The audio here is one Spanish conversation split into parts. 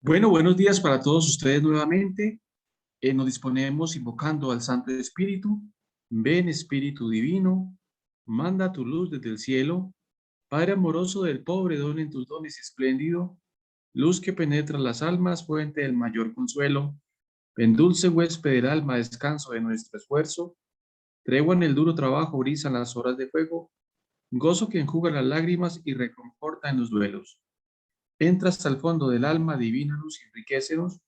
Bueno, buenos días para todos ustedes nuevamente. Nos disponemos invocando al Santo Espíritu. Ven, Espíritu Divino, manda tu luz desde el cielo. Padre amoroso del pobre, don en tus dones espléndido. Luz que penetra las almas, fuente del mayor consuelo. Ven, dulce huésped del alma, descanso de nuestro esfuerzo. Tregua en el duro trabajo, brisa en las horas de fuego. Gozo que enjuga las lágrimas y reconforta en los duelos. Entra hasta el fondo del alma, divina luz, y enriquecenos.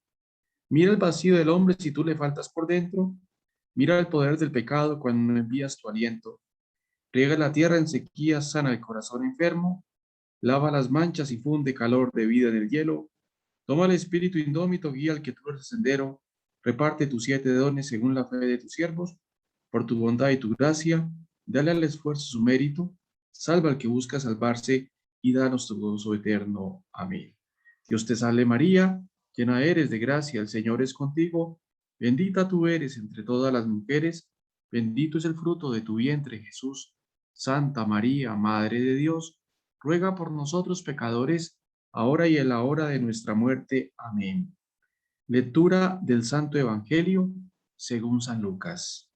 Mira el vacío del hombre si tú le faltas por dentro. Mira el poder del pecado cuando no envías tu aliento. Riega la tierra en sequía, sana el corazón enfermo. Lava las manchas y funde calor de vida en el hielo. Toma el espíritu indómito, guía al que tuerce el sendero. Reparte tus 7 dones según la fe de tus siervos. Por tu bondad y tu gracia, dale al esfuerzo su mérito. Salva al que busca salvarse y danos tu gozo eterno. Amén. Dios te salve María, llena eres de gracia, el Señor es contigo. Bendita tú eres entre todas las mujeres. Bendito es el fruto de tu vientre, Jesús. Santa María, Madre de Dios, ruega por nosotros pecadores, ahora y en la hora de nuestra muerte. Amén. Lectura del Santo Evangelio según San Lucas.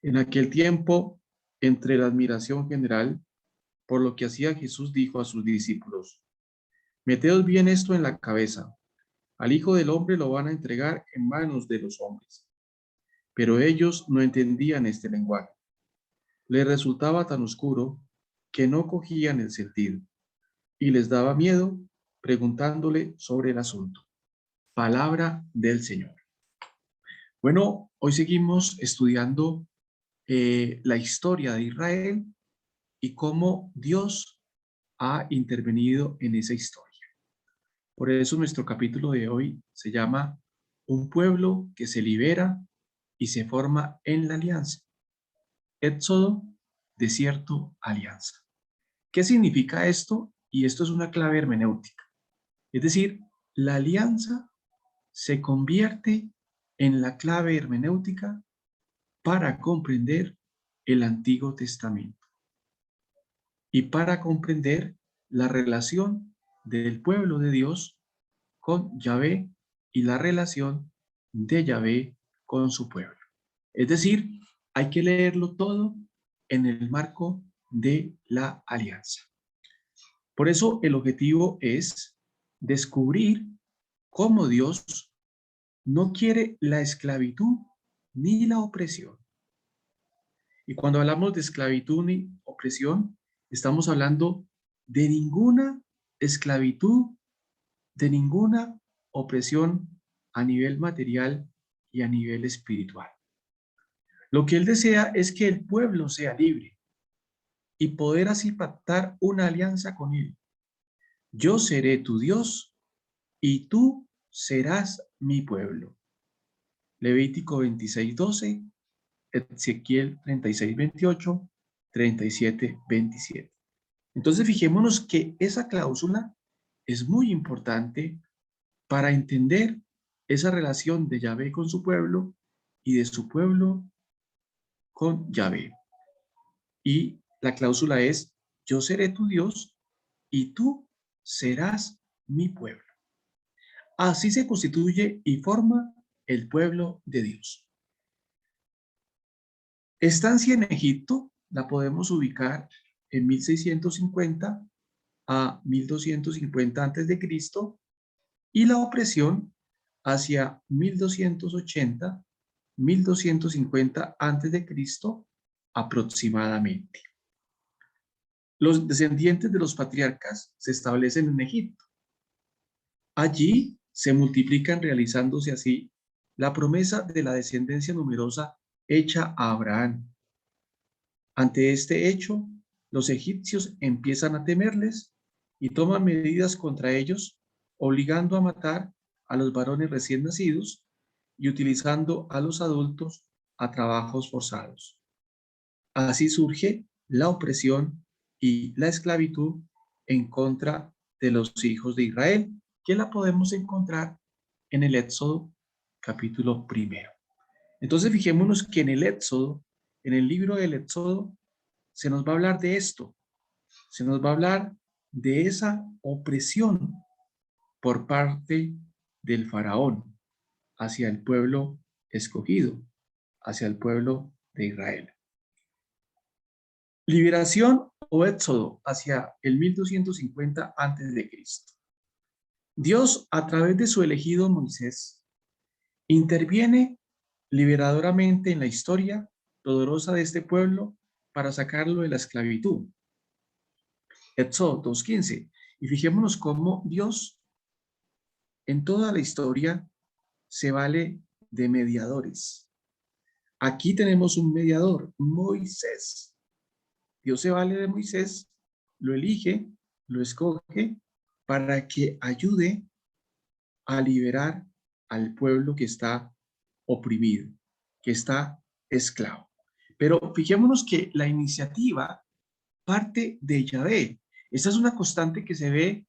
En aquel tiempo, entre la admiración general por lo que hacía Jesús, dijo a sus discípulos: Meteos bien esto en la cabeza. Al Hijo del Hombre lo van a entregar en manos de los hombres. Pero ellos no entendían este lenguaje. Les resultaba tan oscuro que no cogían el sentido y les daba miedo preguntándole sobre el asunto. Palabra del Señor. Bueno, hoy seguimos estudiando la historia de Israel y cómo Dios ha intervenido en esa historia. Por eso nuestro capítulo de hoy se llama Un pueblo que se libera y se forma en la alianza. Éxodo, desierto, alianza. ¿Qué significa esto? Y esto es una clave hermenéutica. Es decir, la alianza se convierte en la clave hermenéutica para comprender el Antiguo Testamento y para comprender la relación del pueblo de Dios con Yahvé y la relación de Yahvé con su pueblo. Es decir, hay que leerlo todo en el marco de la alianza. Por eso el objetivo es descubrir cómo Dios no quiere la esclavitud ni la opresión. Y cuando hablamos de esclavitud ni opresión, estamos hablando de ninguna esclavitud, de ninguna opresión a nivel material y a nivel espiritual. Lo que él desea es que el pueblo sea libre y poder así pactar una alianza con él. Yo seré tu Dios y tú serás mi pueblo. Levítico 26:12, Ezequiel 36:28, 37:27. Entonces fijémonos que esa cláusula es muy importante para entender esa relación de Yahvé con su pueblo y de su pueblo con Yahvé. Y la cláusula es: yo seré tu Dios y tú serás mi pueblo. Así se constituye y forma el pueblo de Dios. Estancia en Egipto la podemos ubicar en 1650 a 1250 a.C. y la opresión hacia 1280, 1250 a.C. aproximadamente. Los descendientes de los patriarcas se establecen en Egipto. Allí se multiplican, realizándose así la promesa de la descendencia numerosa hecha a Abraham. Ante este hecho, los egipcios empiezan a temerles y toman medidas contra ellos, obligando a matar a los varones recién nacidos y utilizando a los adultos a trabajos forzados. Así surge la opresión y la esclavitud en contra de los hijos de Israel, que la podemos encontrar en el Éxodo capítulo 1. Entonces fijémonos que en el Éxodo, en el libro del Éxodo, se nos va a hablar de esto, se nos va a hablar de esa opresión por parte del faraón hacia el pueblo escogido, hacia el pueblo de Israel. Liberación o éxodo hacia el 1250 a.C. Dios, a través de su elegido Moisés, interviene liberadoramente en la historia dolorosa de este pueblo para sacarlo de la esclavitud. Éxodo 2:15. Y fijémonos cómo Dios en toda la historia se vale de mediadores. Aquí tenemos un mediador, Moisés. Dios se vale de Moisés, lo elige, lo escoge para que ayude a liberar al pueblo que está oprimido, que está esclavo. Pero fijémonos que la iniciativa parte de Yahvé. Esta es una constante que se ve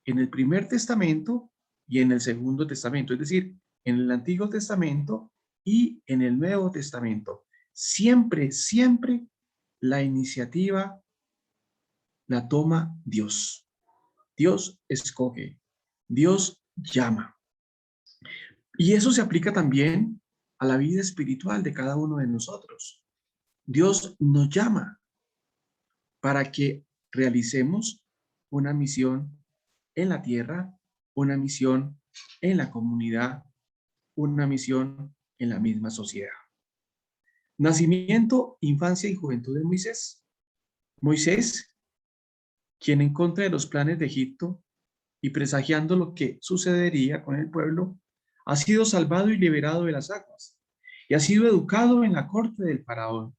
en el Primer Testamento y en el Segundo Testamento, es decir, en el Antiguo Testamento y en el Nuevo Testamento. Siempre, siempre la iniciativa la toma Dios. Dios escoge, Dios llama. Y eso se aplica también a la vida espiritual de cada uno de nosotros. Dios nos llama para que realicemos una misión en la tierra, una misión en la comunidad, una misión en la misma sociedad. Nacimiento, infancia y juventud de Moisés. Moisés, quien en contra de los planes de Egipto y presagiando lo que sucedería con el pueblo, ha sido salvado y liberado de las aguas y ha sido educado en la corte del faraón.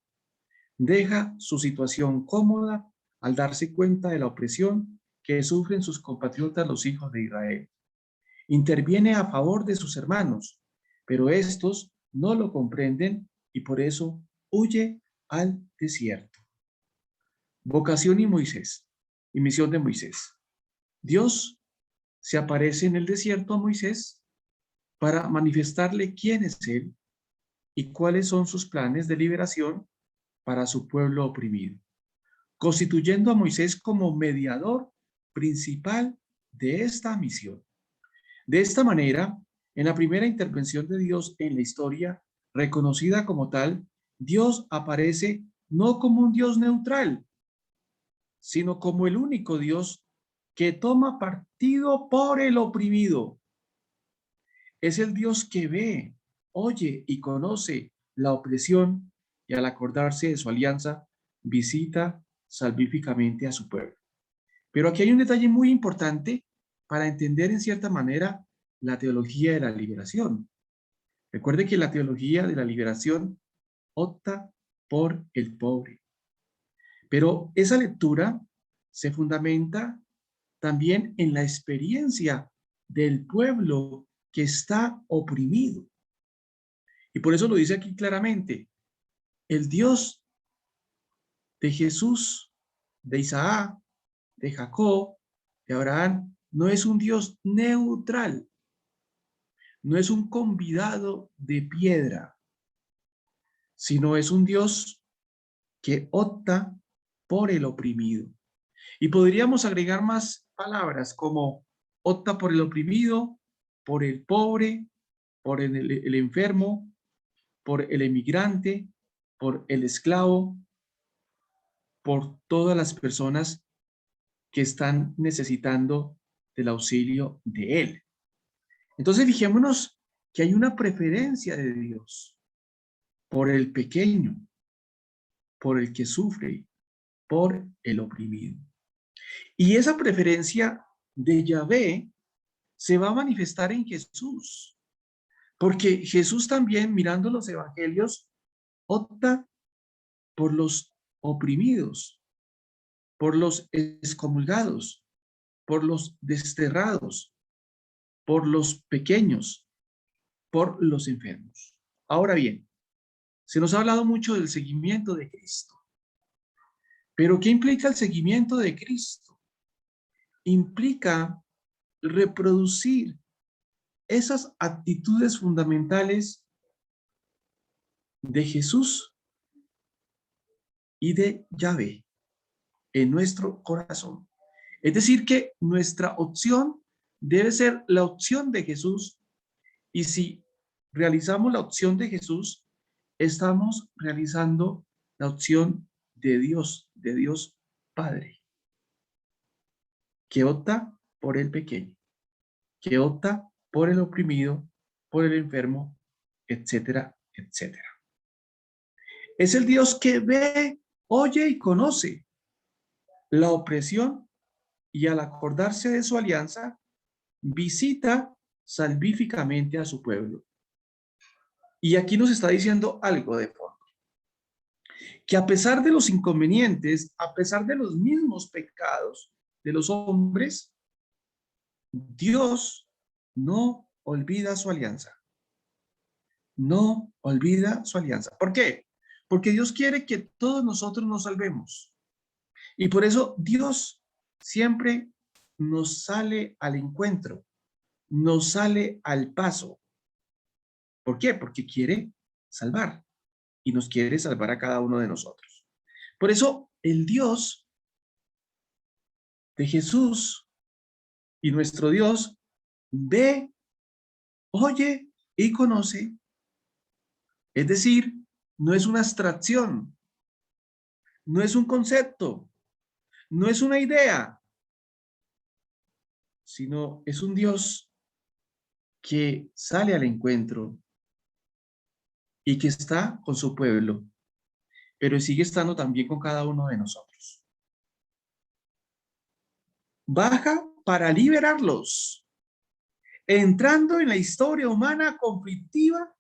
Deja su situación cómoda al darse cuenta de la opresión que sufren sus compatriotas los hijos de Israel. Interviene a favor de sus hermanos, pero estos no lo comprenden y por eso huye al desierto. Vocación y Moisés, y misión de Moisés. Dios se aparece en el desierto a Moisés para manifestarle quién es él y cuáles son sus planes de liberación para su pueblo oprimido, constituyendo a Moisés como mediador principal de esta misión. De esta manera, en la primera intervención de Dios en la historia, reconocida como tal, Dios aparece no como un Dios neutral, sino como el único Dios que toma partido por el oprimido. Es el Dios que ve, oye y conoce la opresión y al acordarse de su alianza, visita salvíficamente a su pueblo. Pero aquí hay un detalle muy importante para entender en cierta manera la teología de la liberación. Recuerde que la teología de la liberación opta por el pobre. Pero esa lectura se fundamenta también en la experiencia del pueblo que está oprimido. Y por eso lo dice aquí claramente, el Dios de Jesús, de Isaac, de Jacob, de Abraham, no es un Dios neutral, no es un convidado de piedra, sino es un Dios que opta por el oprimido. Y podríamos agregar más palabras como opta por el oprimido, por el pobre, por el enfermo, por el emigrante, por el esclavo, por todas las personas que están necesitando del auxilio de Él. Entonces, fijémonos que hay una preferencia de Dios por el pequeño, por el que sufre, por el oprimido. Y esa preferencia de Yahvé se va a manifestar en Jesús, porque Jesús también, mirando los evangelios, opta por los oprimidos, por los excomulgados, por los desterrados, por los pequeños, por los enfermos. Ahora bien, se nos ha hablado mucho del seguimiento de Cristo. Pero ¿qué implica el seguimiento de Cristo? Implica reproducir esas actitudes fundamentales de Jesús y de Yahvé en nuestro corazón. Es decir, que nuestra opción debe ser la opción de Jesús. Y si realizamos la opción de Jesús, estamos realizando la opción de Dios Padre, que opta por el pequeño, que opta por el oprimido, por el enfermo, etcétera, etcétera. Es el Dios que ve, oye y conoce la opresión y al acordarse de su alianza, visita salvíficamente a su pueblo. Y aquí nos está diciendo algo de fondo, que a pesar de los inconvenientes, a pesar de los mismos pecados de los hombres, Dios no olvida su alianza. No olvida su alianza. ¿Por qué? Porque Dios quiere que todos nosotros nos salvemos. Y por eso Dios siempre nos sale al encuentro, nos sale al paso. ¿Por qué? Porque quiere salvar y nos quiere salvar a cada uno de nosotros. Por eso el Dios de Jesús y nuestro Dios ve, oye y conoce. Es decir, no es una abstracción, no es un concepto, no es una idea, sino es un Dios que sale al encuentro y que está con su pueblo, pero sigue estando también con cada uno de nosotros. Baja para liberarlos, entrando en la historia humana conflictiva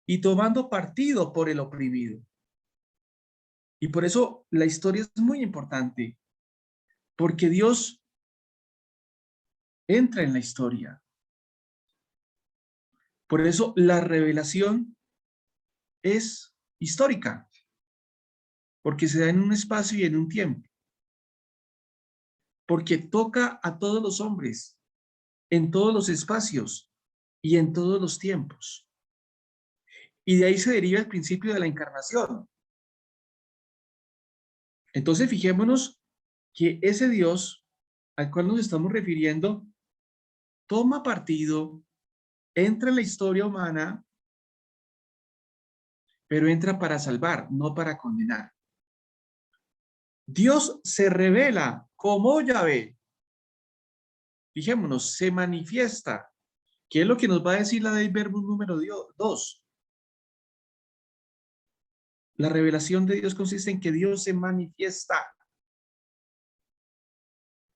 y tomando partido por el oprimido. Y por eso la historia es muy importante, porque Dios entra en la historia. Por eso la revelación es histórica, porque se da en un espacio y en un tiempo, porque toca a todos los hombres, en todos los espacios y en todos los tiempos. Y de ahí se deriva el principio de la encarnación. Entonces fijémonos que ese Dios al cual nos estamos refiriendo toma partido, entra en la historia humana, pero entra para salvar, no para condenar. Dios se revela como Yahvé. Fijémonos, se manifiesta. ¿Qué es lo que nos va a decir la del verbo número 2? La revelación de Dios consiste en que Dios se manifiesta.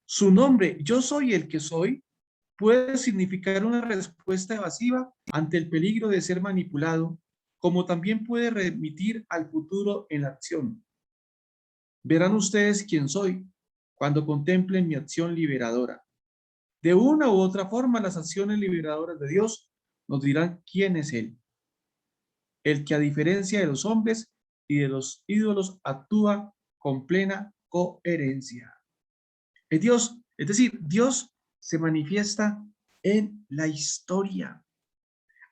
Su nombre, yo soy el que soy, puede significar una respuesta evasiva ante el peligro de ser manipulado, como también puede remitir al futuro en la acción. Verán ustedes quién soy cuando contemplen mi acción liberadora. De una u otra forma, las acciones liberadoras de Dios nos dirán quién es Él. El que a diferencia de los hombres y de los ídolos actúa con plena coherencia. Es Dios, es decir, Dios se manifiesta en la historia.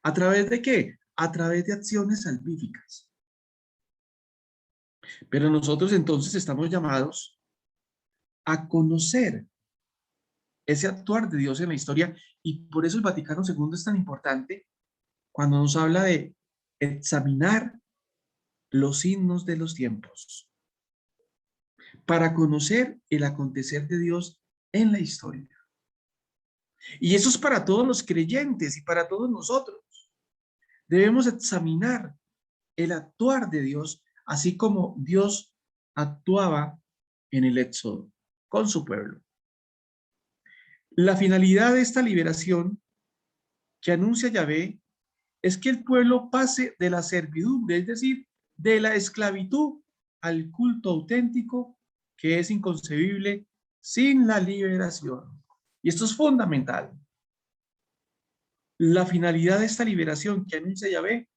¿A través de qué? A través de acciones salvíficas. Pero nosotros entonces estamos llamados a conocer ese actuar de Dios en la historia y por eso el Vaticano II es tan importante cuando nos habla de examinar los signos de los tiempos para conocer el acontecer de Dios en la historia. Y eso es para todos los creyentes y para todos nosotros. Debemos examinar el actuar de Dios, así como Dios actuaba en el Éxodo con su pueblo. La finalidad de esta liberación que anuncia Yahvé es que el pueblo pase de la servidumbre, es decir, de la esclavitud, al culto auténtico que es inconcebible sin la liberación. Y esto es fundamental. La finalidad de esta liberación que anuncia Yahvé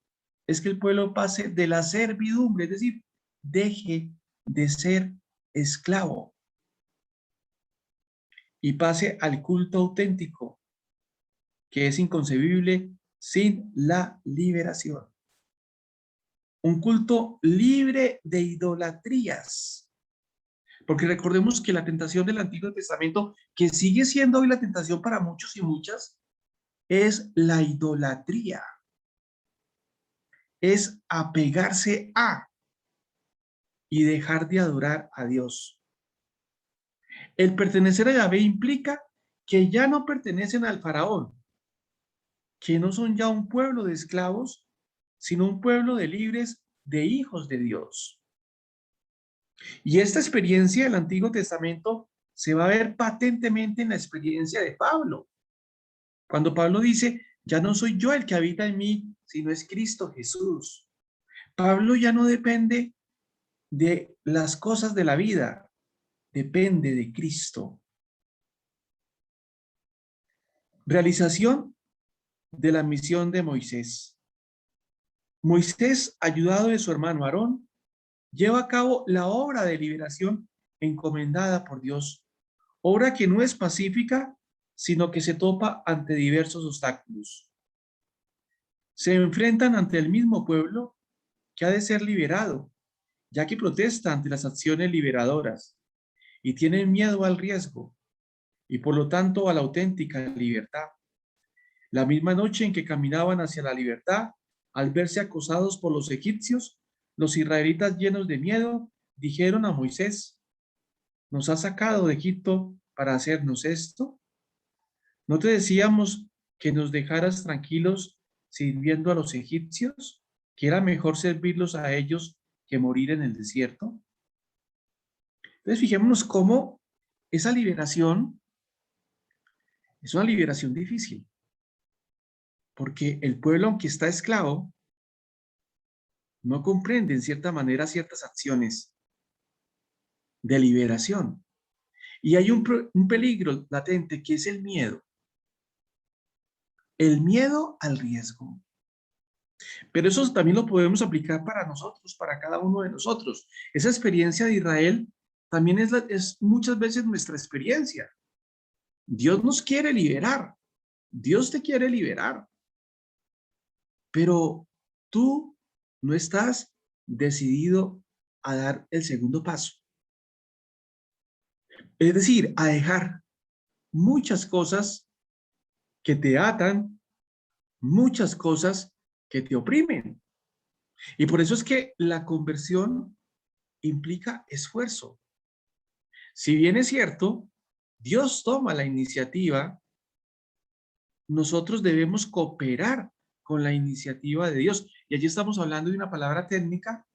es que el pueblo pase de la servidumbre, es decir, deje de ser esclavo y pase al culto auténtico, que es inconcebible sin la liberación. Un culto libre de idolatrías, Porque recordemos que la tentación del Antiguo Testamento, que sigue siendo hoy la tentación para muchos y muchas, es la idolatría, es apegarse a y dejar de adorar a Dios. El pertenecer a Yahvé implica que ya no pertenecen al faraón, que no son ya un pueblo de esclavos, sino un pueblo de libres, de hijos de Dios. Y esta experiencia del Antiguo Testamento se va a ver patentemente en la experiencia de Pablo. Cuando Pablo dice, ya no soy yo el que habita en mí, sino es Cristo Jesús. Pablo ya no depende de las cosas de la vida, depende de Cristo. Realización de la misión de Moisés. Moisés, ayudado de su hermano Aarón, lleva a cabo la obra de liberación encomendada por Dios, obra que no es pacífica, sino que se topa ante diversos obstáculos. Se enfrentan ante el mismo pueblo que ha de ser liberado, ya que protesta ante las acciones liberadoras y tienen miedo al riesgo y por lo tanto a la auténtica libertad. La misma noche en que caminaban hacia la libertad, al verse acosados por los egipcios, los israelitas llenos de miedo dijeron a Moisés, ¿nos has sacado de Egipto para hacernos esto? ¿No te decíamos que nos dejaras tranquilos sirviendo a los egipcios? ¿Que era mejor servirlos a ellos que morir en el desierto? Entonces, fijémonos cómo esa liberación es una liberación difícil, porque el pueblo, aunque está esclavo, no comprende en cierta manera ciertas acciones de liberación. Y hay un peligro latente que es el miedo al riesgo. Pero eso también lo podemos aplicar para nosotros, para cada uno de nosotros. Esa experiencia de Israel también es muchas veces nuestra experiencia. Dios nos quiere liberar, Dios te quiere liberar, pero tú no estás decidido a dar el segundo paso. Es decir, a dejar muchas cosas que te atan, muchas cosas que te oprimen. Y por eso es que la conversión implica esfuerzo. Si bien es cierto, Dios toma la iniciativa, nosotros debemos cooperar con la iniciativa de Dios. Y allí estamos hablando de una palabra técnica,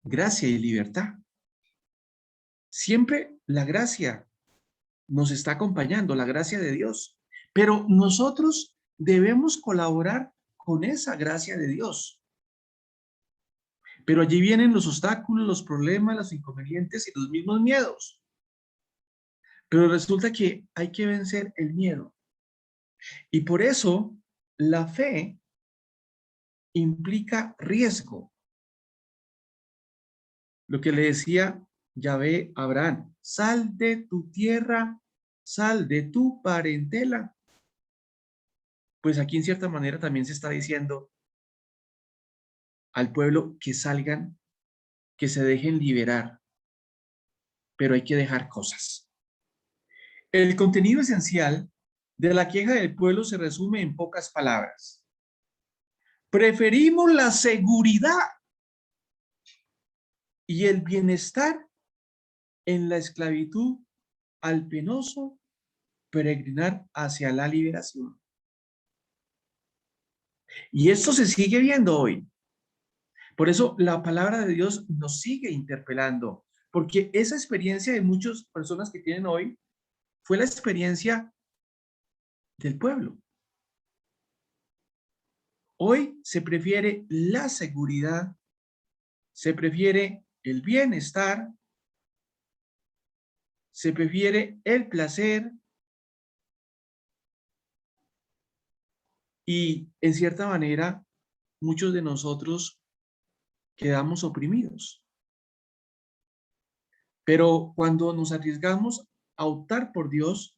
gracia y libertad. Siempre la gracia nos está acompañando, la gracia de Dios. Pero nosotros debemos colaborar con esa gracia de Dios. Pero allí vienen los obstáculos, los problemas, los inconvenientes y los mismos miedos. Pero resulta que hay que vencer el miedo. Y por eso la fe implica riesgo. Lo que le decía Yahvé a Abraham, sal de tu tierra, sal de tu parentela. Pues aquí en cierta manera también se está diciendo al pueblo que salgan, que se dejen liberar, pero hay que dejar cosas. El contenido esencial de la queja del pueblo se resume en pocas palabras. Preferimos la seguridad y el bienestar en la esclavitud al penoso peregrinar hacia la liberación. Y esto se sigue viendo hoy. Por eso la palabra de Dios nos sigue interpelando, porque esa experiencia de muchas personas que tienen hoy fue la experiencia del pueblo. Hoy se prefiere la seguridad, se prefiere el bienestar, se prefiere el placer y en cierta manera muchos de nosotros quedamos oprimidos. Pero cuando nos arriesgamos a optar por Dios,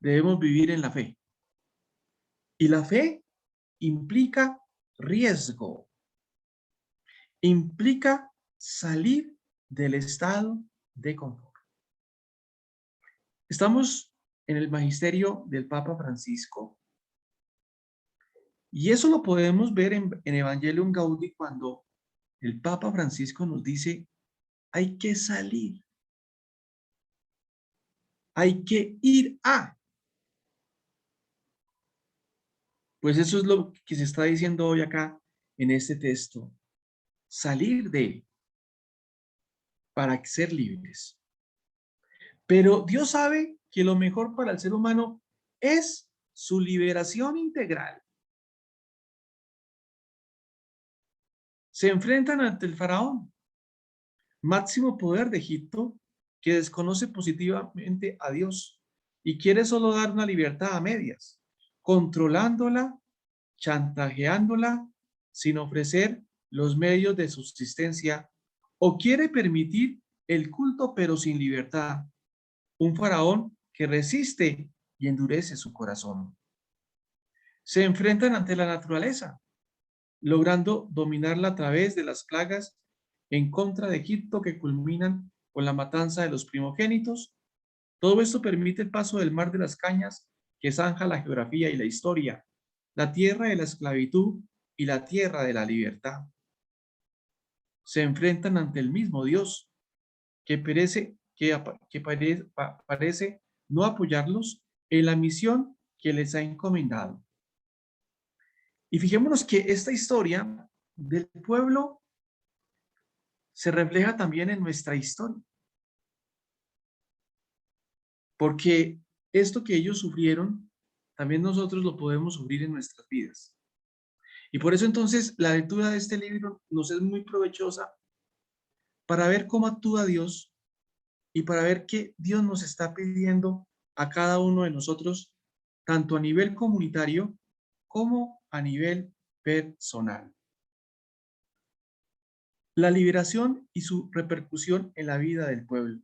debemos vivir en la fe. Y la fe implica riesgo, implica salir del estado de confort. Estamos en el magisterio del Papa Francisco y eso lo podemos ver en Evangelium Gaudí cuando el Papa Francisco nos dice, hay que salir, hay que ir a. Pues eso es lo que se está diciendo hoy acá en este texto. Salir de, para ser libres. Pero Dios sabe que lo mejor para el ser humano es su liberación integral. Se enfrentan ante el faraón, máximo poder de Egipto, que desconoce positivamente a Dios y quiere solo dar una libertad a medias, controlándola, chantajeándola, sin ofrecer los medios de subsistencia, o quiere permitir el culto pero sin libertad. Un faraón que resiste y endurece su corazón. Se enfrentan ante la naturaleza, logrando dominarla a través de las plagas en contra de Egipto que culminan con la matanza de los primogénitos. Todo esto permite el paso del mar de las cañas que zanja la geografía y la historia, la tierra de la esclavitud y la tierra de la libertad. Se enfrentan ante el mismo Dios que parece no apoyarlos en la misión que les ha encomendado. Y fijémonos que esta historia del pueblo se refleja también en nuestra historia, porque esto que ellos sufrieron, también nosotros lo podemos sufrir en nuestras vidas. Y por eso entonces la lectura de este libro nos es muy provechosa para ver cómo actúa Dios y para ver qué Dios nos está pidiendo a cada uno de nosotros, tanto a nivel comunitario como a nivel personal. La liberación y su repercusión en la vida del pueblo.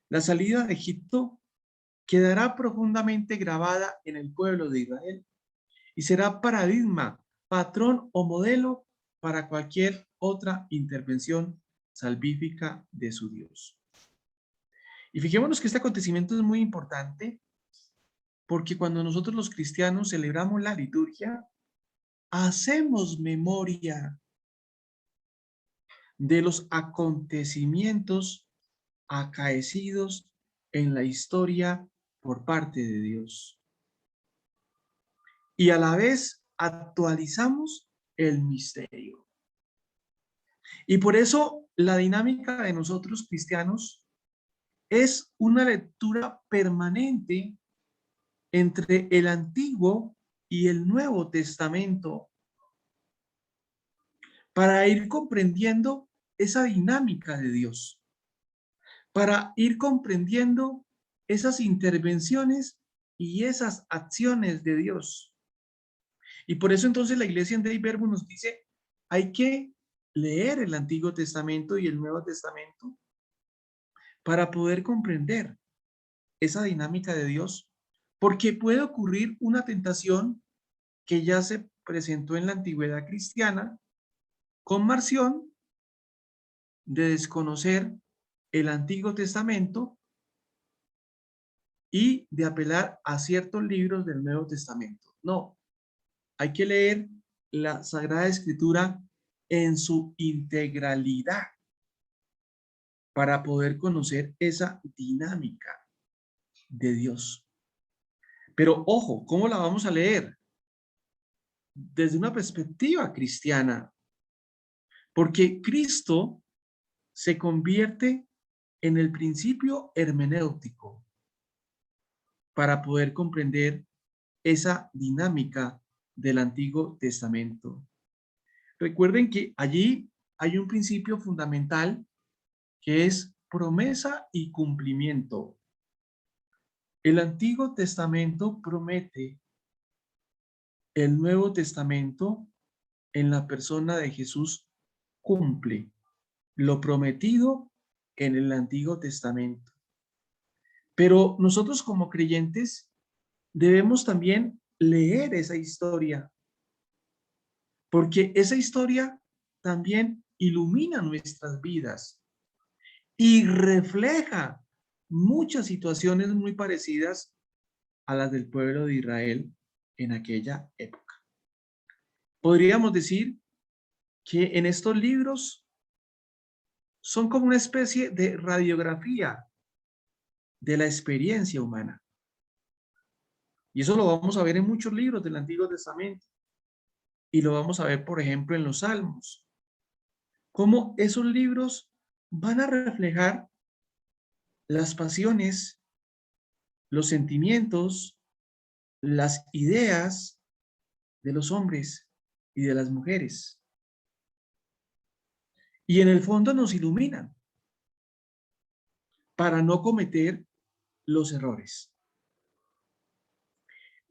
La salida de Egipto quedará profundamente grabada en el pueblo de Israel y será paradigma, patrón o modelo para cualquier otra intervención salvífica de su Dios. Y fijémonos que este acontecimiento es muy importante porque cuando nosotros los cristianos celebramos la liturgia, hacemos memoria de los acontecimientos acaecidos en la historia por parte de Dios. Y a la vez actualizamos el misterio. Y por eso la dinámica de nosotros cristianos es una lectura permanente entre el Antiguo y el Nuevo Testamento para ir comprendiendo esa dinámica de Dios, para ir comprendiendo esas intervenciones y esas acciones de Dios. Y por eso entonces la iglesia en Dei Verbum nos dice, hay que leer el Antiguo Testamento y el Nuevo Testamento para poder comprender esa dinámica de Dios, porque puede ocurrir una tentación que ya se presentó en la antigüedad cristiana con Marción de desconocer el Antiguo Testamento y de apelar a ciertos libros del Nuevo Testamento. No, hay que leer la Sagrada Escritura en su integralidad para poder conocer esa dinámica de Dios. Pero ojo, ¿cómo la vamos a leer? Desde una perspectiva cristiana, porque Cristo se convierte en el principio hermenéutico para poder comprender esa dinámica del Antiguo Testamento. Recuerden que allí hay un principio fundamental que es promesa y cumplimiento. El Antiguo Testamento promete, el Nuevo Testamento en la persona de Jesús cumple lo prometido en el Antiguo Testamento. Pero nosotros como creyentes debemos también leer esa historia, porque esa historia también ilumina nuestras vidas y refleja muchas situaciones muy parecidas a las del pueblo de Israel en aquella época. Podríamos decir que en estos libros son como una especie de radiografía de la experiencia humana. Y eso lo vamos a ver en muchos libros del Antiguo Testamento. Y lo vamos a ver, por ejemplo, en los Salmos. Cómo esos libros van a reflejar las pasiones, los sentimientos, las ideas de los hombres y de las mujeres. Y en el fondo nos iluminan para no cometer los errores.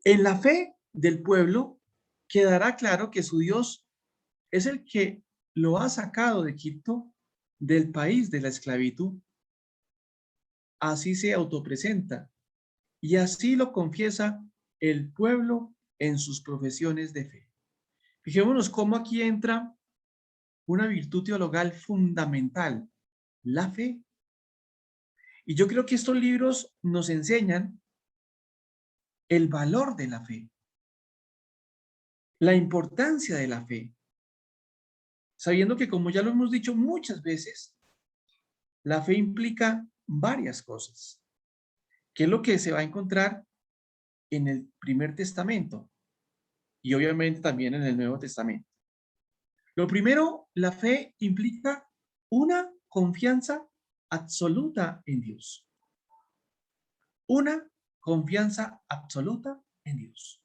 En la fe del pueblo quedará claro que su Dios es el que lo ha sacado de Egipto, del país de la esclavitud. Así se autopresenta y así lo confiesa el pueblo en sus profesiones de fe. Fijémonos cómo aquí entra una virtud teologal fundamental, la fe. Y yo creo que estos libros nos enseñan el valor de la fe, la importancia de la fe, sabiendo que, como ya lo hemos dicho muchas veces, la fe implica varias cosas, que es lo que se va a encontrar en el Primer Testamento y obviamente también en el Nuevo Testamento. Lo primero, la fe implica una confianza absoluta en Dios. Una confianza absoluta en Dios.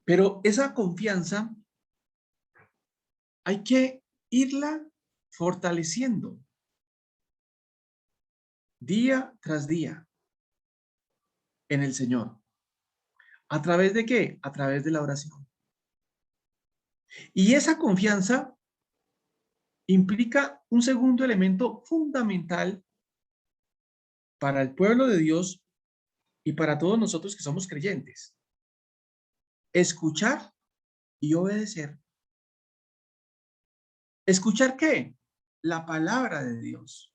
Pero esa confianza hay que irla fortaleciendo día tras día en el Señor. ¿A través de qué? A través de la oración. Y esa confianza implica un segundo elemento fundamental para el pueblo de Dios y para todos nosotros que somos creyentes. Escuchar y obedecer. ¿Escuchar qué? La palabra de Dios.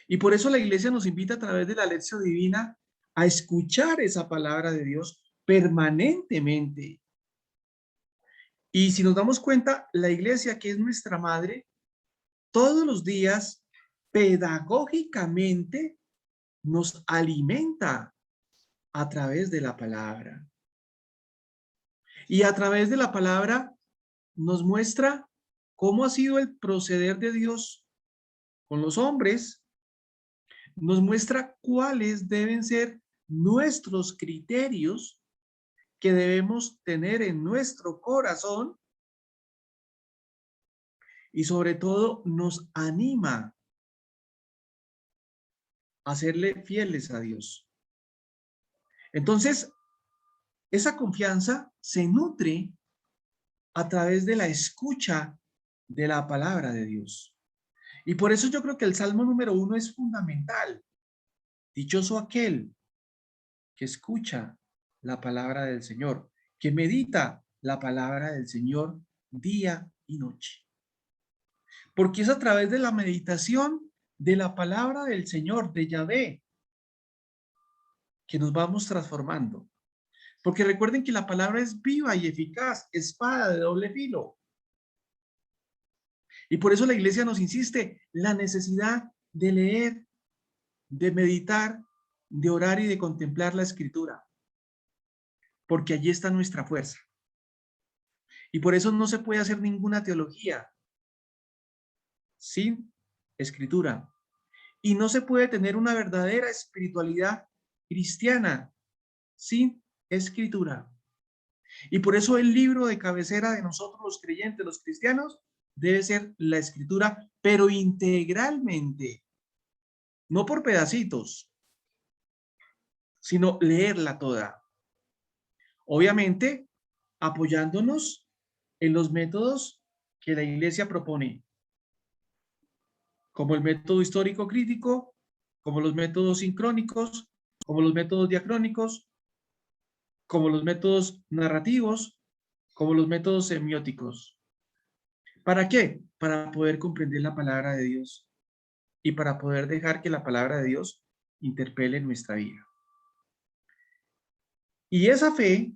Y por eso la iglesia nos invita a través de la lección divina a escuchar esa palabra de Dios permanentemente. Y si nos damos cuenta, la iglesia, que es nuestra madre, todos los días, pedagógicamente, nos alimenta a través de la palabra. Y a través de la palabra nos muestra cómo ha sido el proceder de Dios con los hombres, nos muestra cuáles deben ser nuestros criterios que debemos tener en nuestro corazón y sobre todo nos anima a serle fieles a Dios. Entonces, esa confianza se nutre a través de la escucha de la palabra de Dios. Y por eso yo creo que el Salmo número 1 es fundamental. Dichoso aquel que escucha la palabra del Señor, que medita la palabra del Señor día y noche. Porque es a través de la meditación de la palabra del Señor, de Yahvé, que nos vamos transformando. Porque recuerden que la palabra es viva y eficaz, espada de doble filo. Y por eso la iglesia nos insiste la necesidad de leer, de meditar, de orar y de contemplar la escritura. Porque allí está nuestra fuerza. Y por eso no se puede hacer ninguna teología sin escritura. Y no se puede tener una verdadera espiritualidad cristiana sin escritura. Y por eso el libro de cabecera de nosotros los creyentes, los cristianos, debe ser la escritura, pero integralmente, no por pedacitos, sino leerla toda. Obviamente, apoyándonos en los métodos que la iglesia propone, como el método histórico crítico, como los métodos sincrónicos, como los métodos diacrónicos, como los métodos narrativos, como los métodos semióticos. ¿Para qué? Para poder comprender la palabra de Dios y para poder dejar que la palabra de Dios interpele nuestra vida. Y esa fe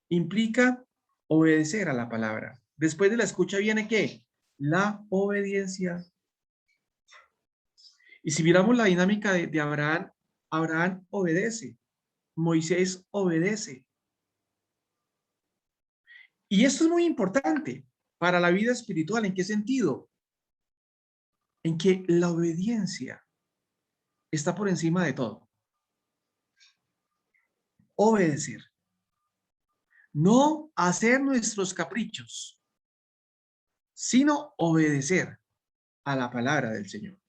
implica obedecer a la palabra. Después de la escucha viene ¿qué? La obediencia. Y si miramos la dinámica de Abraham, Abraham obedece, Moisés obedece. Y esto es muy importante para la vida espiritual. ¿En qué sentido? En que la obediencia está por encima de todo. Obedecer. No hacer nuestros caprichos, sino obedecer a la palabra del Señor.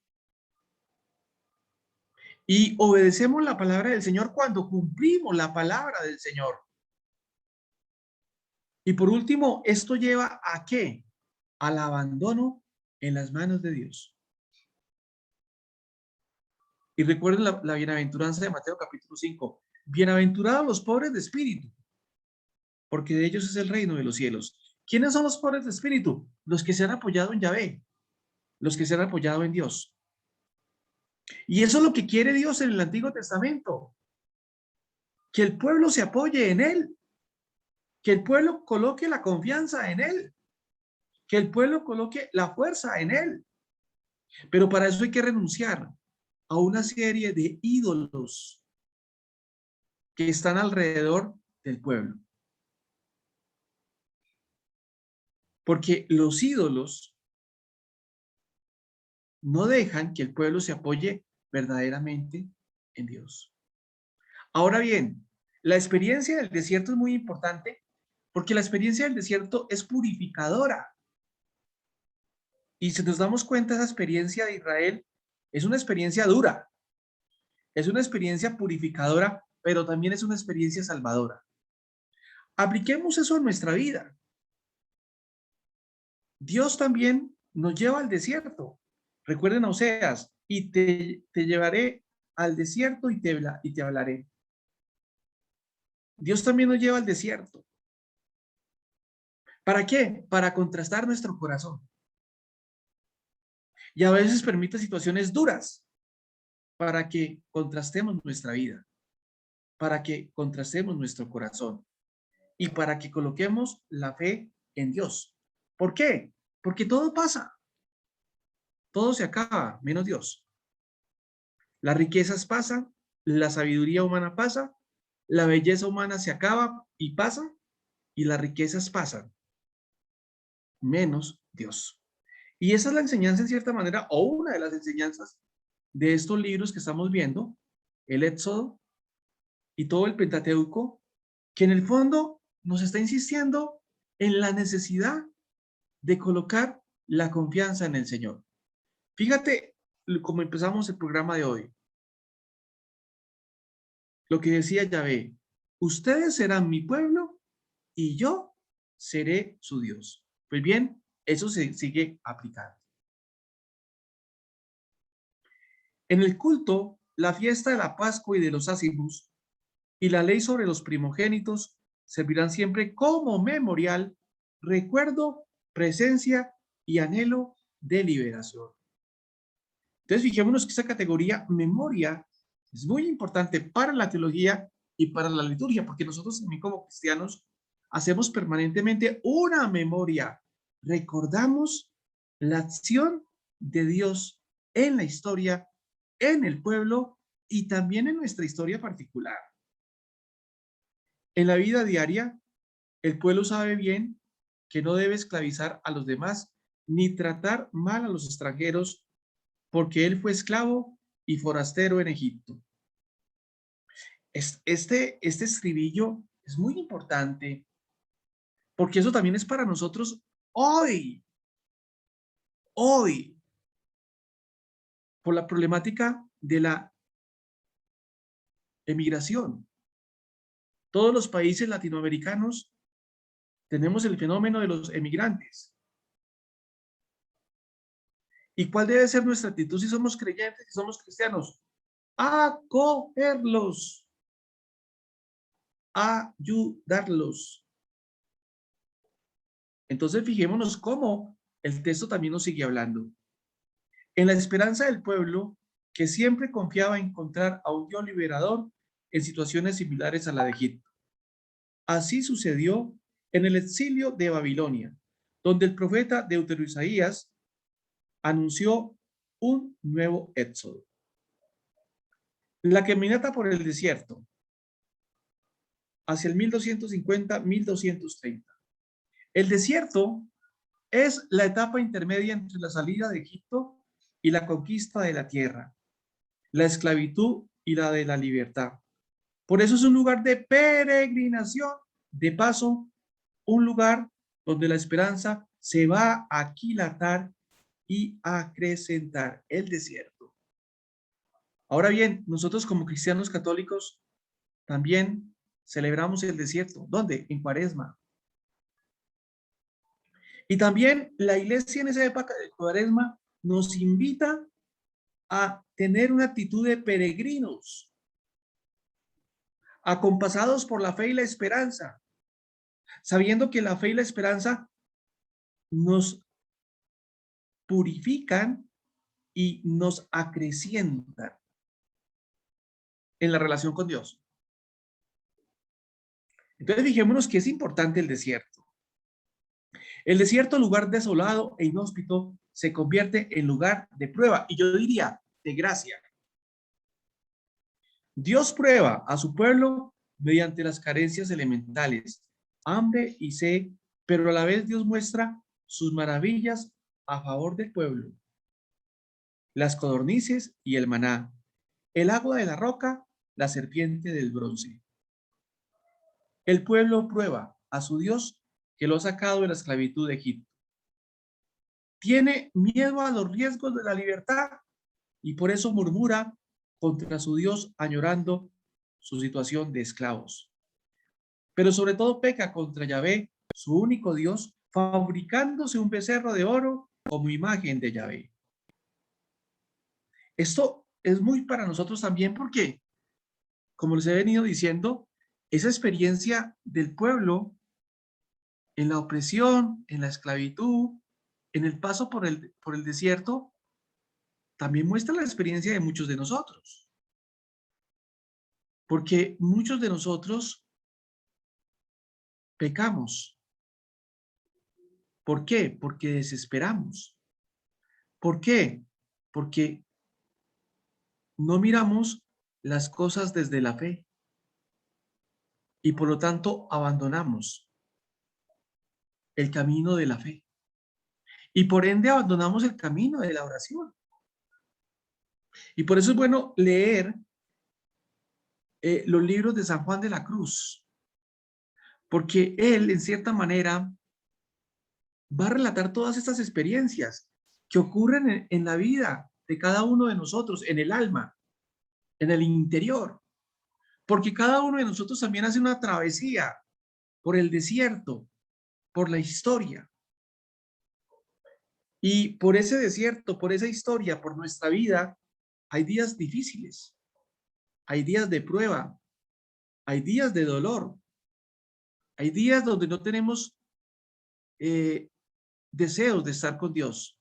Y obedecemos la palabra del Señor cuando cumplimos la palabra del Señor. Y por último, esto lleva ¿a qué? Al abandono en las manos de Dios. Y recuerden la bienaventuranza de Mateo capítulo 5. Bienaventurados los pobres de espíritu, porque de ellos es el reino de los cielos. ¿Quiénes son los pobres de espíritu? Los que se han apoyado en Yahvé, los que se han apoyado en Dios. Y eso es lo que quiere Dios en el Antiguo Testamento, que el pueblo se apoye en Él, que el pueblo coloque la confianza en Él, que el pueblo coloque la fuerza en Él. Pero para eso hay que renunciar a una serie de ídolos que están alrededor del pueblo. Porque los ídolos no dejan que el pueblo se apoye verdaderamente en Dios. Ahora bien, la experiencia del desierto es muy importante porque la experiencia del desierto es purificadora. Y si nos damos cuenta, esa experiencia de Israel es una experiencia dura, es una experiencia purificadora, pero también es una experiencia salvadora. Apliquemos eso en nuestra vida. Dios también nos lleva al desierto. Recuerden a Oseas, y te llevaré al desierto y te hablaré. Dios también nos lleva al desierto. ¿Para qué? Para contrastar nuestro corazón. Y a veces permite situaciones duras para que contrastemos nuestra vida, para que contrastemos nuestro corazón y para que coloquemos la fe en Dios. ¿Por qué? Porque todo pasa, todo se acaba, menos Dios. Las riquezas pasan, la sabiduría humana pasa, la belleza humana se acaba y pasa, y las riquezas pasan, menos Dios. Y esa es la enseñanza en cierta manera, o una de las enseñanzas de estos libros que estamos viendo, el Éxodo y todo el Pentateuco, que en el fondo nos está insistiendo en la necesidad de colocar la confianza en el Señor. Fíjate cómo empezamos el programa de hoy. Lo que decía Yahvé, ustedes serán mi pueblo y yo seré su Dios. Pues bien, eso se sigue aplicando. En el culto, la fiesta de la Pascua y de los ácimos y la ley sobre los primogénitos servirán siempre como memorial, recuerdo, presencia y anhelo de liberación. Entonces, fijémonos que esta categoría memoria es muy importante para la teología y para la liturgia, porque nosotros también como cristianos hacemos permanentemente una memoria. Recordamos la acción de Dios en la historia, en el pueblo y también en nuestra historia particular. En la vida diaria, el pueblo sabe bien que no debe esclavizar a los demás ni tratar mal a los extranjeros porque él fue esclavo y forastero en Egipto. Este estribillo es muy importante porque eso también es para nosotros hoy, hoy, por la problemática de la emigración. Todos los países latinoamericanos tenemos el fenómeno de los emigrantes. ¿Y cuál debe ser nuestra actitud si somos creyentes, si somos cristianos? Acogerlos, ayudarlos. Entonces fijémonos cómo el texto también nos sigue hablando. En la esperanza del pueblo que siempre confiaba en encontrar a un Dios liberador en situaciones similares a la de Egipto. Así sucedió en el exilio de Babilonia, donde el profeta Deutero Isaías anunció un nuevo éxodo. La caminata por el desierto hacia el 1250-1230. El desierto es la etapa intermedia entre la salida de Egipto y la conquista de la tierra, la esclavitud y la de la libertad. Por eso es un lugar de peregrinación, de paso, un lugar donde la esperanza se va a aquilatar y a acrecentar, el desierto. Ahora bien, nosotros como cristianos católicos también celebramos el desierto. ¿Dónde? En Cuaresma. Y también la iglesia en esa época de Cuaresma nos invita a tener una actitud de peregrinos, acompasados por la fe y la esperanza, sabiendo que la fe y la esperanza nos purifican y nos acrecientan en la relación con Dios. Entonces fijémonos que es importante el desierto. El desierto, lugar desolado e inhóspito, se convierte en lugar de prueba y yo diría de gracia. Dios prueba a su pueblo mediante las carencias elementales, hambre y sed, pero a la vez Dios muestra sus maravillas a favor del pueblo. Las codornices y el maná, el agua de la roca, la serpiente del bronce. El pueblo prueba a su Dios que lo ha sacado de la esclavitud de Egipto. Tiene miedo a los riesgos de la libertad y por eso murmura contra su Dios añorando su situación de esclavos. Pero sobre todo peca contra Yahvé, su único Dios, fabricándose un becerro de oro como imagen de Yahvé. Esto es muy para nosotros también porque, como les he venido diciendo, esa experiencia del pueblo en la opresión, en la esclavitud, en el paso por el desierto, también muestra la experiencia de muchos de nosotros. Porque muchos de nosotros pecamos. ¿Por qué? Porque desesperamos. ¿Por qué? Porque no miramos las cosas desde la fe y por lo tanto abandonamos el camino de la fe y por ende abandonamos el camino de la oración. Y por eso es bueno leer los libros de San Juan de la Cruz, porque él en cierta manera va a relatar todas estas experiencias que ocurren en la vida de cada uno de nosotros, en el alma, en el interior, porque cada uno de nosotros también hace una travesía por el desierto, por la historia. Y por ese desierto, por esa historia, por nuestra vida, hay días difíciles, hay días de prueba, hay días de dolor, hay días donde no tenemos deseos de estar con Dios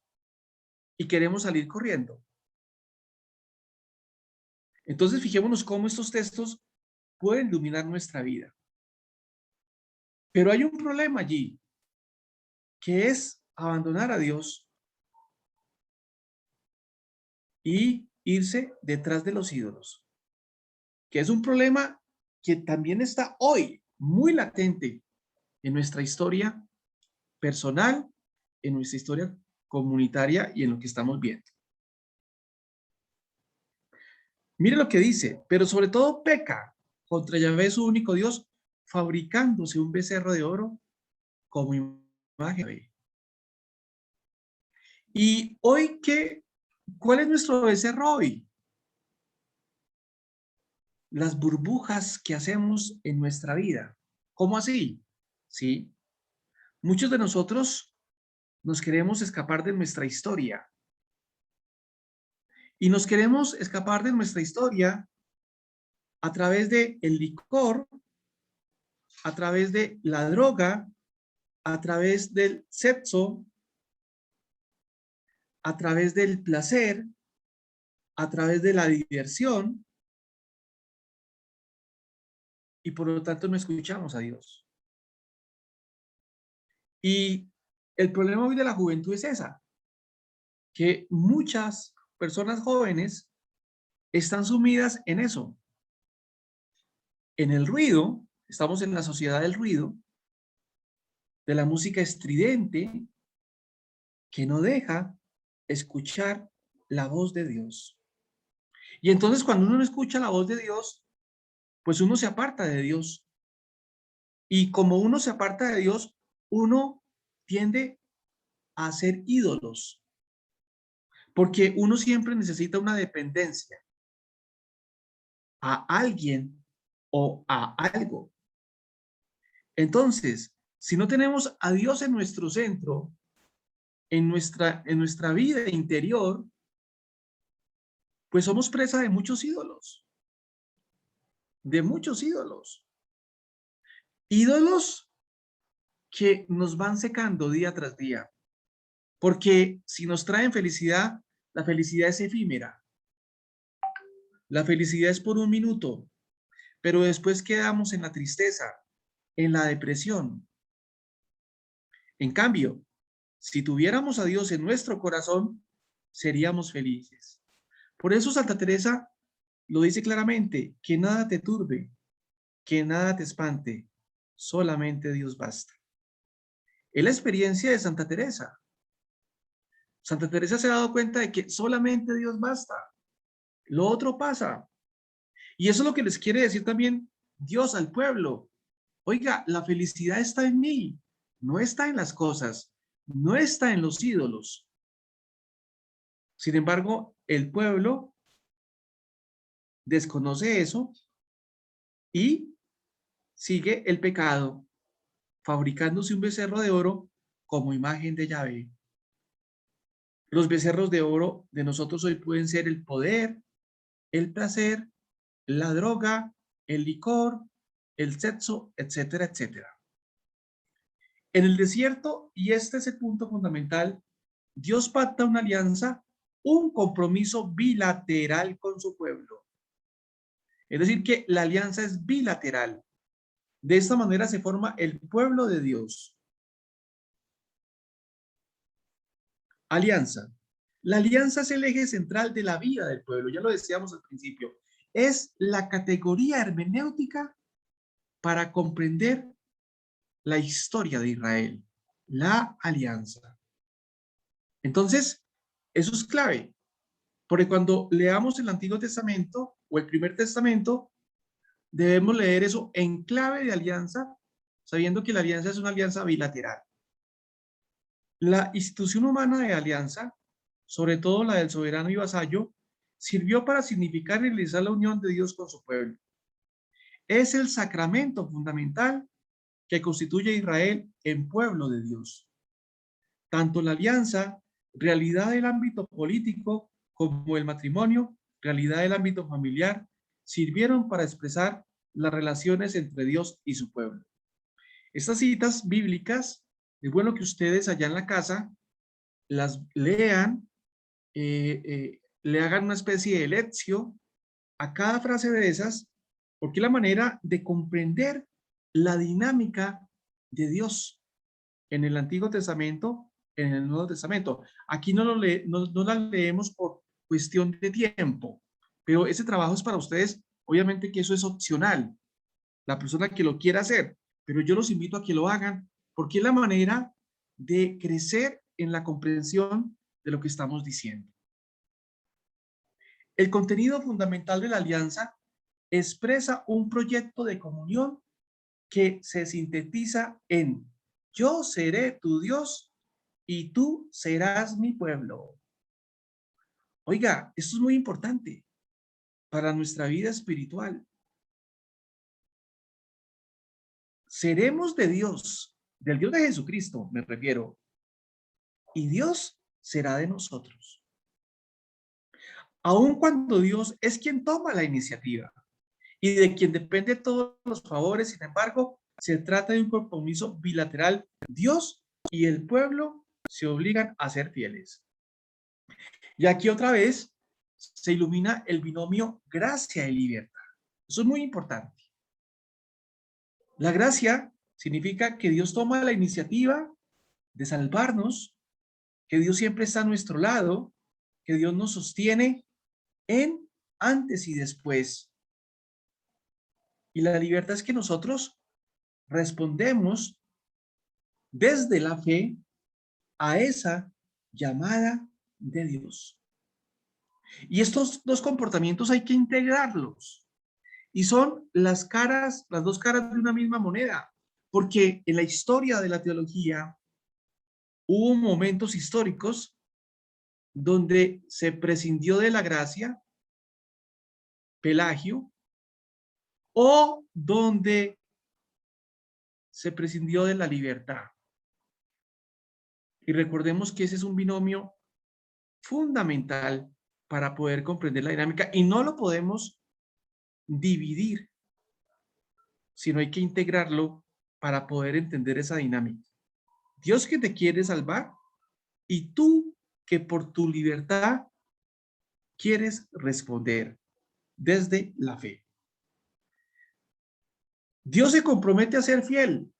y queremos salir corriendo. Entonces, fijémonos cómo estos textos pueden iluminar nuestra vida. Pero hay un problema allí, que es abandonar a Dios y irse detrás de los ídolos, que es un problema que también está hoy muy latente en nuestra historia personal, en nuestra historia comunitaria y en lo que estamos viendo. Mire lo que dice, pero sobre todo peca contra Yahvé, su único Dios, fabricándose un becerro de oro como imagen de Yahvé. Y hoy, ¿cuál es nuestro becerro hoy? Las burbujas que hacemos en nuestra vida. ¿Cómo así? Sí. Muchos de nosotros nos queremos escapar de nuestra historia. Y nos queremos escapar de nuestra historia a través de el licor, a través de la droga, a través del sexo, a través del placer, a través de la diversión, y por lo tanto no escuchamos a Dios. Y el problema hoy de la juventud es esa, que muchas personas jóvenes están sumidas en eso, en el ruido. Estamos en la sociedad del ruido, de la música estridente, que no deja escuchar la voz de Dios. Y entonces cuando uno no escucha la voz de Dios, pues uno se aparta de Dios. Y como uno se aparta de Dios, uno tiende a hacer ídolos, porque uno siempre necesita una dependencia a alguien o a algo. Entonces, si no tenemos a Dios en nuestro centro, en nuestra vida interior, pues somos presa de muchos ídolos, de muchos ídolos. Ídolos que nos van secando día tras día, porque si nos traen felicidad, la felicidad es efímera. La felicidad es por un minuto, pero después quedamos en la tristeza, en la depresión. En cambio, si tuviéramos a Dios en nuestro corazón, seríamos felices. Por eso Santa Teresa lo dice claramente, que nada te turbe, que nada te espante, solamente Dios basta. Es la experiencia de Santa Teresa. Santa Teresa se ha dado cuenta de que solamente Dios basta. Lo otro pasa. Y eso es lo que les quiere decir también Dios al pueblo. Oiga, la felicidad está en mí, no está en las cosas, no está en los ídolos. Sin embargo, el pueblo desconoce eso y sigue el pecado, fabricándose un becerro de oro como imagen de Yahvé. Los becerros de oro de nosotros hoy pueden ser el poder, el placer, la droga, el licor, el sexo, etcétera, etcétera. En el desierto, y este es el punto fundamental, Dios pacta una alianza, un compromiso bilateral con su pueblo. Es decir, que la alianza es bilateral. De esta manera se forma el pueblo de Dios. Alianza. La alianza es el eje central de la vida del pueblo, ya lo decíamos al principio. Es la categoría hermenéutica para comprender la historia de Israel, la alianza. Entonces, eso es clave, porque cuando leamos el Antiguo Testamento o el Primer Testamento, debemos leer eso en clave de alianza, sabiendo que la alianza es una alianza bilateral. La institución humana de alianza, sobre todo la del soberano y vasallo, sirvió para significar y realizar la unión de Dios con su pueblo. Es el sacramento fundamental que constituye a Israel en pueblo de Dios. Tanto la alianza, realidad del ámbito político, como el matrimonio, realidad del ámbito familiar, sirvieron para expresar las relaciones entre Dios y su pueblo. Estas citas bíblicas, es bueno que ustedes allá en la casa las lean, le hagan una especie de lección a cada frase de esas, porque es la manera de comprender la dinámica de Dios en el Antiguo Testamento, en el Nuevo Testamento. Aquí no las leemos por cuestión de tiempo, pero ese trabajo es para ustedes. Obviamente que eso es opcional, la persona que lo quiera hacer, pero yo los invito a que lo hagan porque es la manera de crecer en la comprensión de lo que estamos diciendo. El contenido fundamental de la alianza expresa un proyecto de comunión que se sintetiza en yo seré tu Dios y tú serás mi pueblo. Oiga, esto es muy importante para nuestra vida espiritual. Seremos de Dios, del Dios de Jesucristo, me refiero, y Dios será de nosotros. Aun cuando Dios es quien toma la iniciativa y de quien depende todos los favores, sin embargo, se trata de un compromiso bilateral. Dios y el pueblo se obligan a ser fieles. Y aquí otra vez se ilumina el binomio gracia y libertad. Eso es muy importante. La gracia significa que Dios toma la iniciativa de salvarnos, que Dios siempre está a nuestro lado, que Dios nos sostiene en antes y después. Y la libertad es que nosotros respondemos desde la fe a esa llamada de Dios. Y estos dos comportamientos hay que integrarlos. Y son las dos caras de una misma moneda. Porque en la historia de la teología hubo momentos históricos donde se prescindió de la gracia, Pelagio, o donde se prescindió de la libertad. Y recordemos que ese es un binomio fundamental para poder comprender la dinámica y no lo podemos dividir, sino hay que integrarlo para poder entender esa dinámica. Dios que te quiere salvar y tú que por tu libertad quieres responder desde la fe. Dios se compromete a ser fiel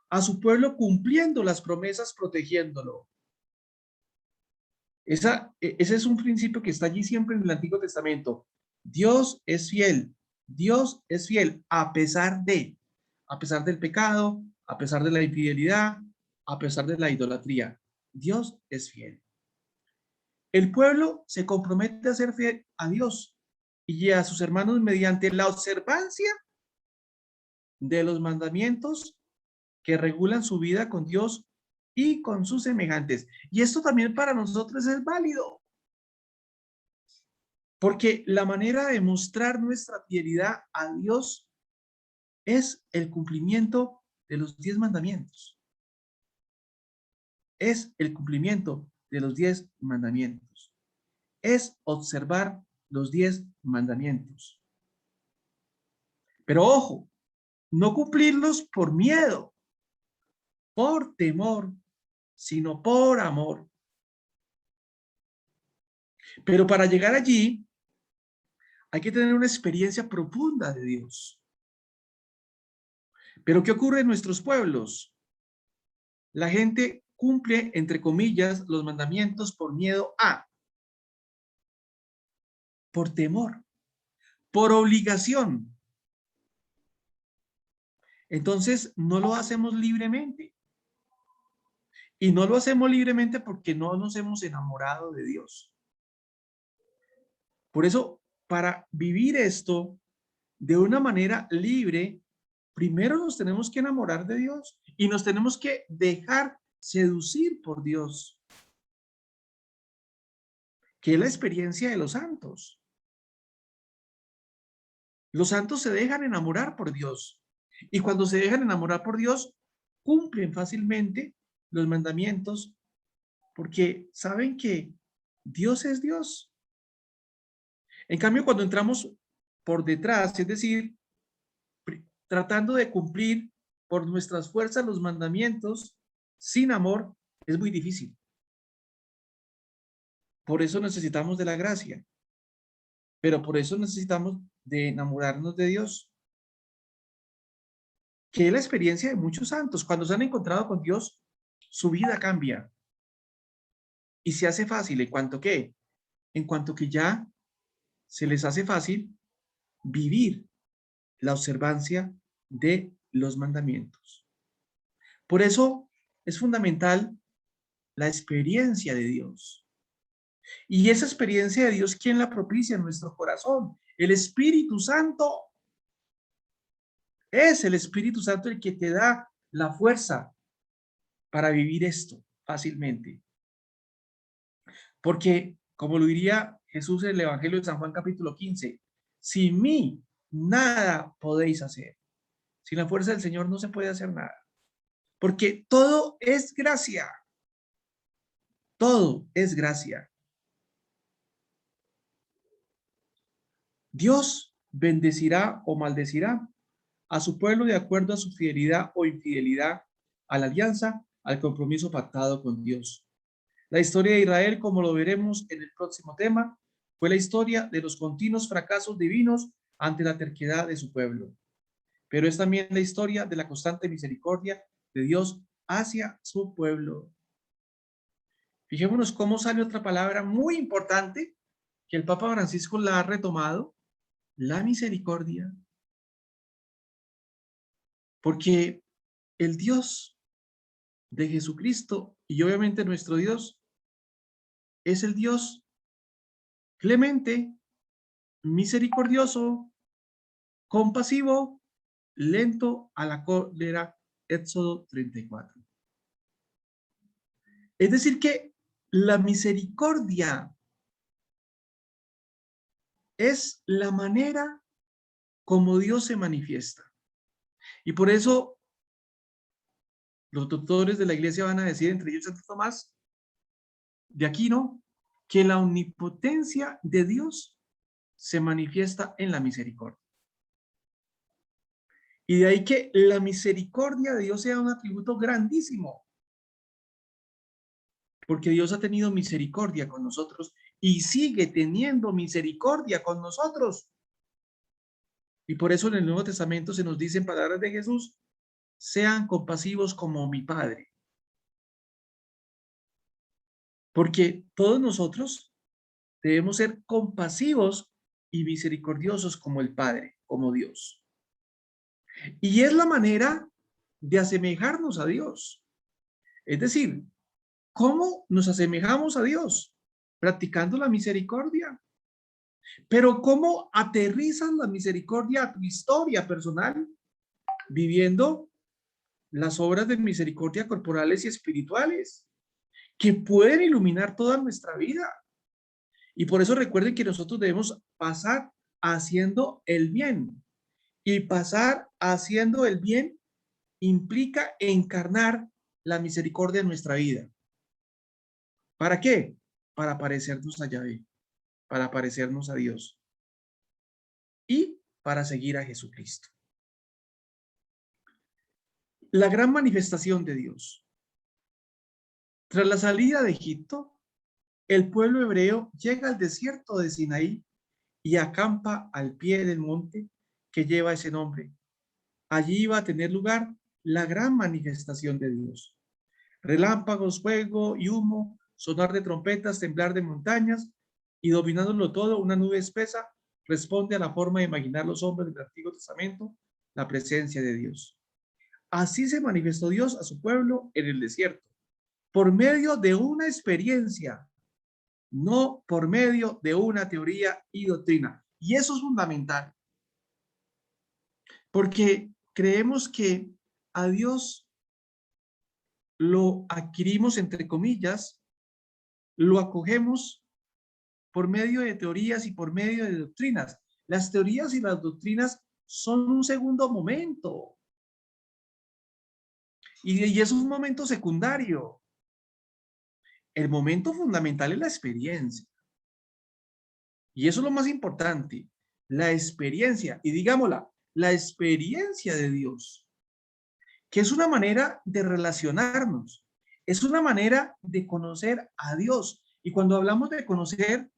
a su pueblo cumpliendo las promesas, protegiéndolo. Ese es un principio que está allí siempre en el Antiguo Testamento. Dios es fiel. Dios es fiel a pesar del pecado, a pesar de la infidelidad, a pesar de la idolatría. Dios es fiel. El pueblo se compromete a ser fiel a Dios y a sus hermanos mediante la observancia de los mandamientos que regulan su vida con Dios y con sus semejantes. Y esto también para nosotros es válido. Porque la manera de mostrar nuestra fidelidad a Dios es el cumplimiento de los 10 mandamientos. Es el cumplimiento de los 10 mandamientos. Es observar los 10 mandamientos. Pero ojo, no cumplirlos por miedo, por temor, sino por amor. Pero para llegar allí, hay que tener una experiencia profunda de Dios. Pero ¿qué ocurre en nuestros pueblos? La gente cumple, entre comillas, los mandamientos por miedo a, por temor, por obligación. Entonces, no lo hacemos libremente. Y no lo hacemos libremente porque no nos hemos enamorado de Dios. Por eso, para vivir esto de una manera libre, primero nos tenemos que enamorar de Dios y nos tenemos que dejar seducir por Dios, que es la experiencia de los santos. Los santos se dejan enamorar por Dios y cuando se dejan enamorar por Dios, cumplen fácilmente los mandamientos porque saben que Dios es Dios. En cambio, cuando entramos por detrás, es decir, tratando de cumplir por nuestras fuerzas los mandamientos sin amor, es muy difícil. Por eso necesitamos de la gracia, pero por eso necesitamos de enamorarnos de Dios, que es la experiencia de muchos santos. Cuando se han encontrado con Dios, su vida cambia y se hace fácil. En cuanto que ya se les hace fácil vivir la observancia de los mandamientos. Por eso es fundamental la experiencia de Dios. Y esa experiencia de Dios, ¿quién la propicia en nuestro corazón? El Espíritu Santo. Es el Espíritu Santo el que te da la fuerza para vivir esto fácilmente. Porque, como lo diría Jesús en el Evangelio de San Juan capítulo 15, sin mí nada podéis hacer. Sin la fuerza del Señor no se puede hacer nada. Porque todo es gracia. Todo es gracia. Dios bendecirá o maldecirá a su pueblo de acuerdo a su fidelidad o infidelidad a la alianza, al compromiso pactado con Dios. La historia de Israel, como lo veremos en el próximo tema, fue la historia de los continuos fracasos divinos ante la terquedad de su pueblo. Pero es también la historia de la constante misericordia de Dios hacia su pueblo. Fijémonos cómo sale otra palabra muy importante que el Papa Francisco la ha retomado, la misericordia. Porque el Dios de Jesucristo y obviamente nuestro Dios es el Dios clemente, misericordioso, compasivo, lento a la cólera, Éxodo 34. Es decir que la misericordia es la manera como Dios se manifiesta. Y por eso los doctores de la iglesia van a decir, entre ellos Santo Tomás de Aquino, que la omnipotencia de Dios se manifiesta en la misericordia. Y de ahí que la misericordia de Dios sea un atributo grandísimo, porque Dios ha tenido misericordia con nosotros y sigue teniendo misericordia con nosotros. Y por eso en el Nuevo Testamento se nos dicen palabras de Jesús, sean compasivos como mi Padre. Porque todos nosotros debemos ser compasivos y misericordiosos como el Padre, como Dios. Y es la manera de asemejarnos a Dios. Es decir, ¿cómo nos asemejamos a Dios? Practicando la misericordia. Pero ¿cómo aterrizas la misericordia a tu historia personal? Viviendo las obras de misericordia corporales y espirituales que pueden iluminar toda nuestra vida. Y por eso recuerden que nosotros debemos pasar haciendo el bien. Y pasar haciendo el bien implica encarnar la misericordia en nuestra vida. ¿Para qué? Para parecernos a Yahvé, para parecernos a Dios y para seguir a Jesucristo. La gran manifestación de Dios. Tras la salida de Egipto, el pueblo hebreo llega al desierto de Sinaí y acampa al pie del monte que lleva ese nombre. Allí iba a tener lugar la gran manifestación de Dios. Relámpagos, fuego y humo, sonar de trompetas, temblar de montañas, y dominándolo todo, una nube espesa responde a la forma de imaginar los hombres del Antiguo Testamento la presencia de Dios. Así se manifestó Dios a su pueblo en el desierto, por medio de una experiencia, no por medio de una teoría y doctrina. Y eso es fundamental, porque creemos que a Dios lo adquirimos, entre comillas, lo acogemos por medio de teorías y por medio de doctrinas. Las teorías y las doctrinas son un segundo momento. Y es un momento secundario. El momento fundamental es la experiencia. Y eso es lo más importante, la experiencia. Y digámosla, la experiencia de Dios, que es una manera de relacionarnos, es una manera de conocer a Dios. Y cuando hablamos de conocer,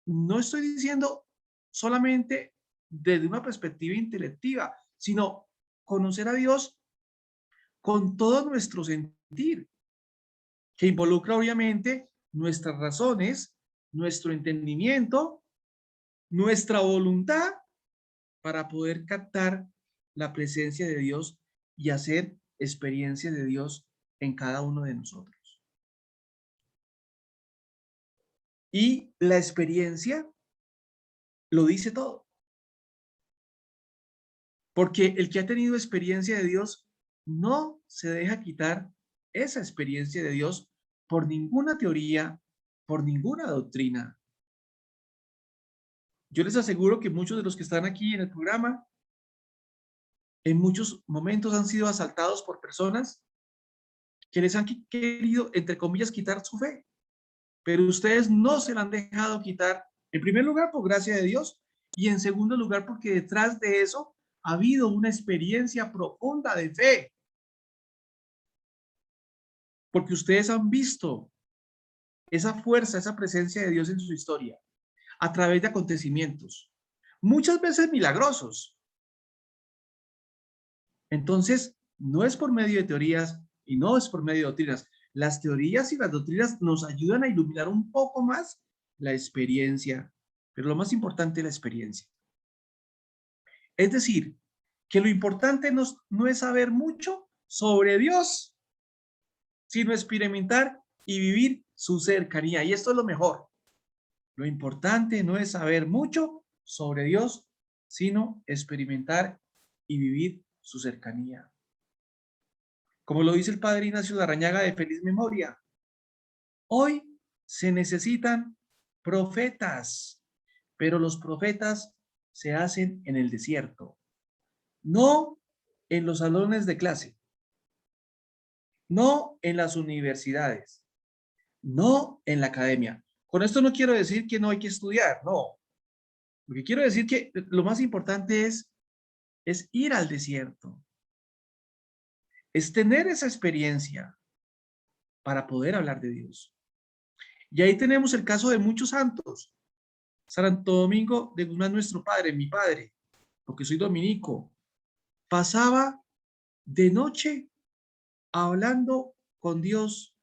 no estoy diciendo solamente desde una perspectiva intelectiva, sino conocer a Dios con todo nuestro sentir, que involucra obviamente nuestras razones, nuestro entendimiento, nuestra voluntad para poder captar la presencia de Dios y hacer experiencia de Dios en cada uno de nosotros. Y la experiencia lo dice todo. Porque el que ha tenido experiencia de Dios no se deja quitar esa experiencia de Dios por ninguna teoría, por ninguna doctrina. Yo les aseguro que muchos de los que están aquí en el programa, en muchos momentos han sido asaltados por personas que les han querido, entre comillas, quitar su fe. Pero ustedes no se la han dejado quitar, en primer lugar, por gracia de Dios, y en segundo lugar, porque detrás de eso ha habido una experiencia profunda de fe, porque ustedes han visto esa fuerza, esa presencia de Dios en su historia, a través de acontecimientos, muchas veces milagrosos. Entonces, no es por medio de teorías y no es por medio de doctrinas. Las teorías y las doctrinas nos ayudan a iluminar un poco más la experiencia, pero lo más importante es la experiencia. Es decir, que lo importante no es saber mucho sobre Dios, sino experimentar y vivir su cercanía. Y esto es lo mejor. Lo importante no es saber mucho sobre Dios, sino experimentar y vivir su cercanía. Como lo dice el padre Ignacio Larrañaga de feliz memoria, hoy se necesitan profetas, pero los profetas se hacen en el desierto, no en los salones de clase, no en las universidades, no en la academia. Con esto no quiero decir que no hay que estudiar, no. Lo que quiero decir que lo más importante es ir al desierto, es tener esa experiencia para poder hablar de Dios. Y ahí tenemos el caso de muchos santos. Santo Domingo de Guzmán, nuestro padre, mi padre, porque soy dominico, pasaba de noche hablando con Dios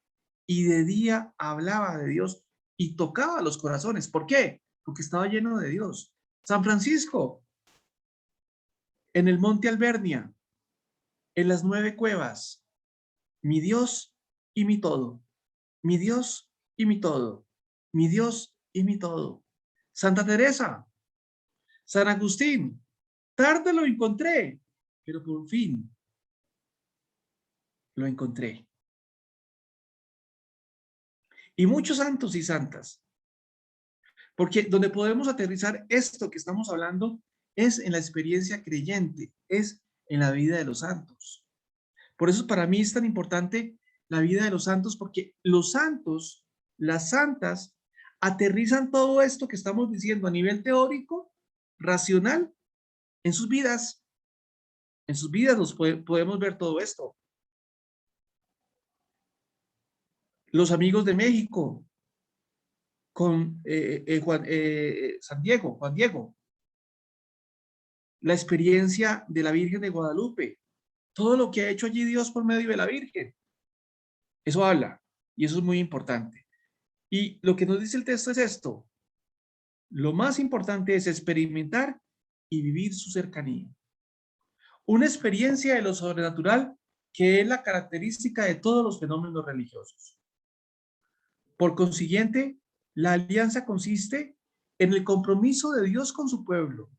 y de día hablaba de Dios y tocaba los corazones. ¿Por qué? Porque estaba lleno de Dios. San Francisco, en el Monte Albernia, en las 9 cuevas, mi Dios y mi todo, mi Dios y mi todo, mi Dios y mi todo. Santa Teresa, San Agustín, tarde lo encontré, pero por fin lo encontré. Y muchos santos y santas, porque donde podemos aterrizar esto que estamos hablando es en la experiencia creyente, es en la vida de los santos. Por eso para mí es tan importante la vida de los santos, porque los santos, las santas, aterrizan todo esto que estamos diciendo a nivel teórico, racional, en sus vidas. En sus vidas podemos ver todo esto. Los amigos de México, con Juan Diego, la experiencia de la Virgen de Guadalupe, todo lo que ha hecho allí Dios por medio de la Virgen. Eso habla, y eso es muy importante. Y lo que nos dice el texto es esto: lo más importante es experimentar y vivir su cercanía. Una experiencia de lo sobrenatural que es la característica de todos los fenómenos religiosos. Por consiguiente, la alianza consiste en el compromiso de Dios con su pueblo.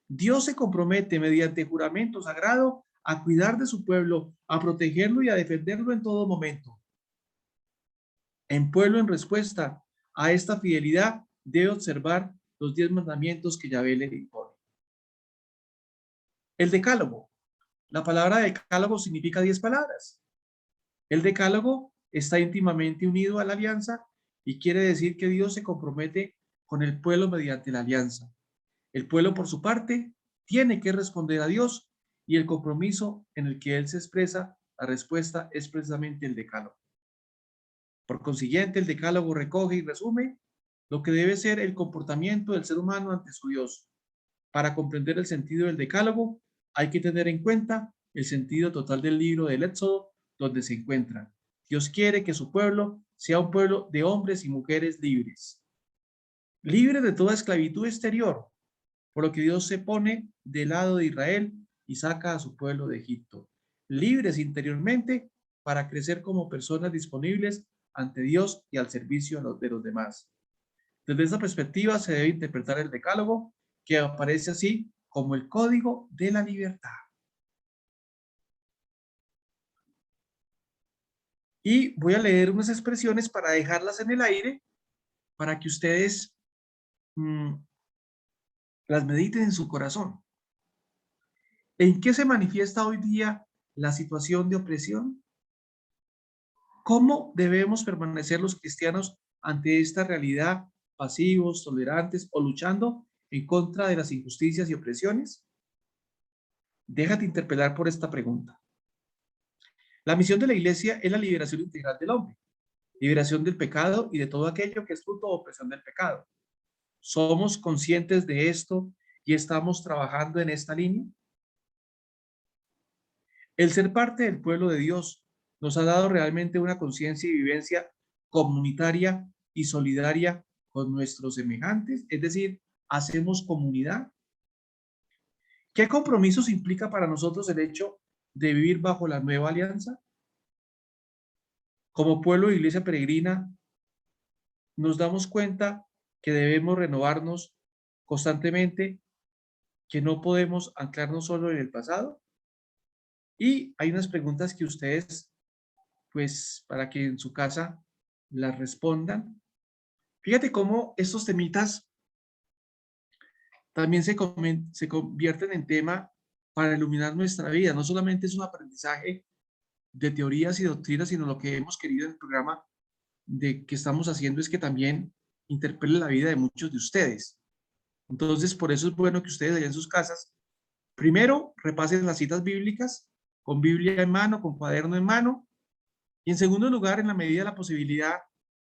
Dios se compromete mediante juramento sagrado a cuidar de su pueblo, a protegerlo y a defenderlo en todo momento. En pueblo, en respuesta a esta fidelidad, debe observar los 10 mandamientos que Yahvé le impone. El decálogo. La palabra decálogo significa 10 palabras. El decálogo está íntimamente unido a la alianza y quiere decir que Dios se compromete con el pueblo mediante la alianza. El pueblo, por su parte, tiene que responder a Dios y el compromiso en el que Él se expresa, la respuesta es precisamente el decálogo. Por consiguiente, el decálogo recoge y resume lo que debe ser el comportamiento del ser humano ante su Dios. Para comprender el sentido del decálogo, hay que tener en cuenta el sentido total del libro del Éxodo, donde se encuentra: Dios quiere que su pueblo sea un pueblo de hombres y mujeres libres, libres de toda esclavitud exterior, por lo que Dios se pone del lado de Israel y saca a su pueblo de Egipto, libres interiormente para crecer como personas disponibles ante Dios y al servicio de los demás. Desde esta perspectiva se debe interpretar el decálogo, que aparece así como el código de la libertad. Y voy a leer unas expresiones para dejarlas en el aire, para que ustedes las mediten en su corazón. ¿En qué se manifiesta hoy día la situación de opresión? ¿Cómo debemos permanecer los cristianos ante esta realidad, pasivos, tolerantes o luchando en contra de las injusticias y opresiones? Déjate interpelar por esta pregunta. La misión de la iglesia es la liberación integral del hombre, liberación del pecado y de todo aquello que es fruto o opresión del pecado. ¿Somos conscientes de esto y estamos trabajando en esta línea? El ser parte del pueblo de Dios nos ha dado realmente una conciencia y vivencia comunitaria y solidaria con nuestros semejantes, es decir, hacemos comunidad. ¿Qué compromisos implica para nosotros el hecho de vivir bajo la nueva alianza? Como pueblo de Iglesia Peregrina, nos damos cuenta que debemos renovarnos constantemente, que no podemos anclarnos solo en el pasado. Y hay unas preguntas que ustedes, pues, para que en su casa las respondan. Fíjate cómo estos temitas también se convierten en tema para iluminar nuestra vida. No solamente es un aprendizaje de teorías y doctrinas, sino lo que hemos querido en el programa de que estamos haciendo es que también interpele la vida de muchos de ustedes. Entonces, por eso es bueno que ustedes allá en sus casas, primero, repasen las citas bíblicas con Biblia en mano, con cuaderno en mano, y en segundo lugar, en la medida de la posibilidad,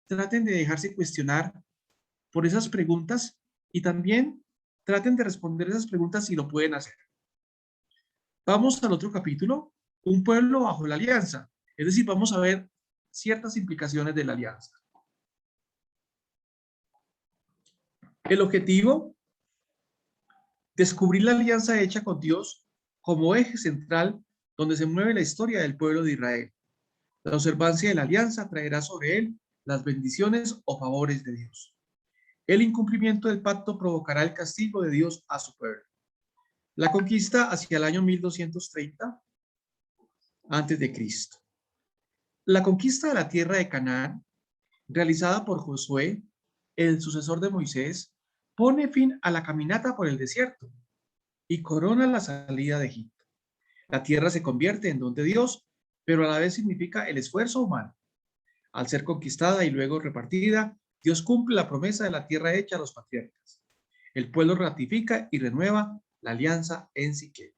traten de dejarse cuestionar por esas preguntas y también traten de responder esas preguntas si lo pueden hacer. Vamos al otro capítulo, un pueblo bajo la alianza. Es decir, vamos a ver ciertas implicaciones de la alianza. El objetivo, descubrir la alianza hecha con Dios como eje central donde se mueve la historia del pueblo de Israel. La observancia de la alianza traerá sobre él las bendiciones o favores de Dios. El incumplimiento del pacto provocará el castigo de Dios a su pueblo. La conquista hacia el año 1230 antes de Cristo. La conquista de la tierra de Canaán, realizada por Josué, el sucesor de Moisés, pone fin a la caminata por el desierto y corona la salida de Egipto. La tierra se convierte en don de Dios, pero a la vez significa el esfuerzo humano. Al ser conquistada y luego repartida, Dios cumple la promesa de la tierra hecha a los patriarcas. El pueblo ratifica y renueva la alianza en Siquem.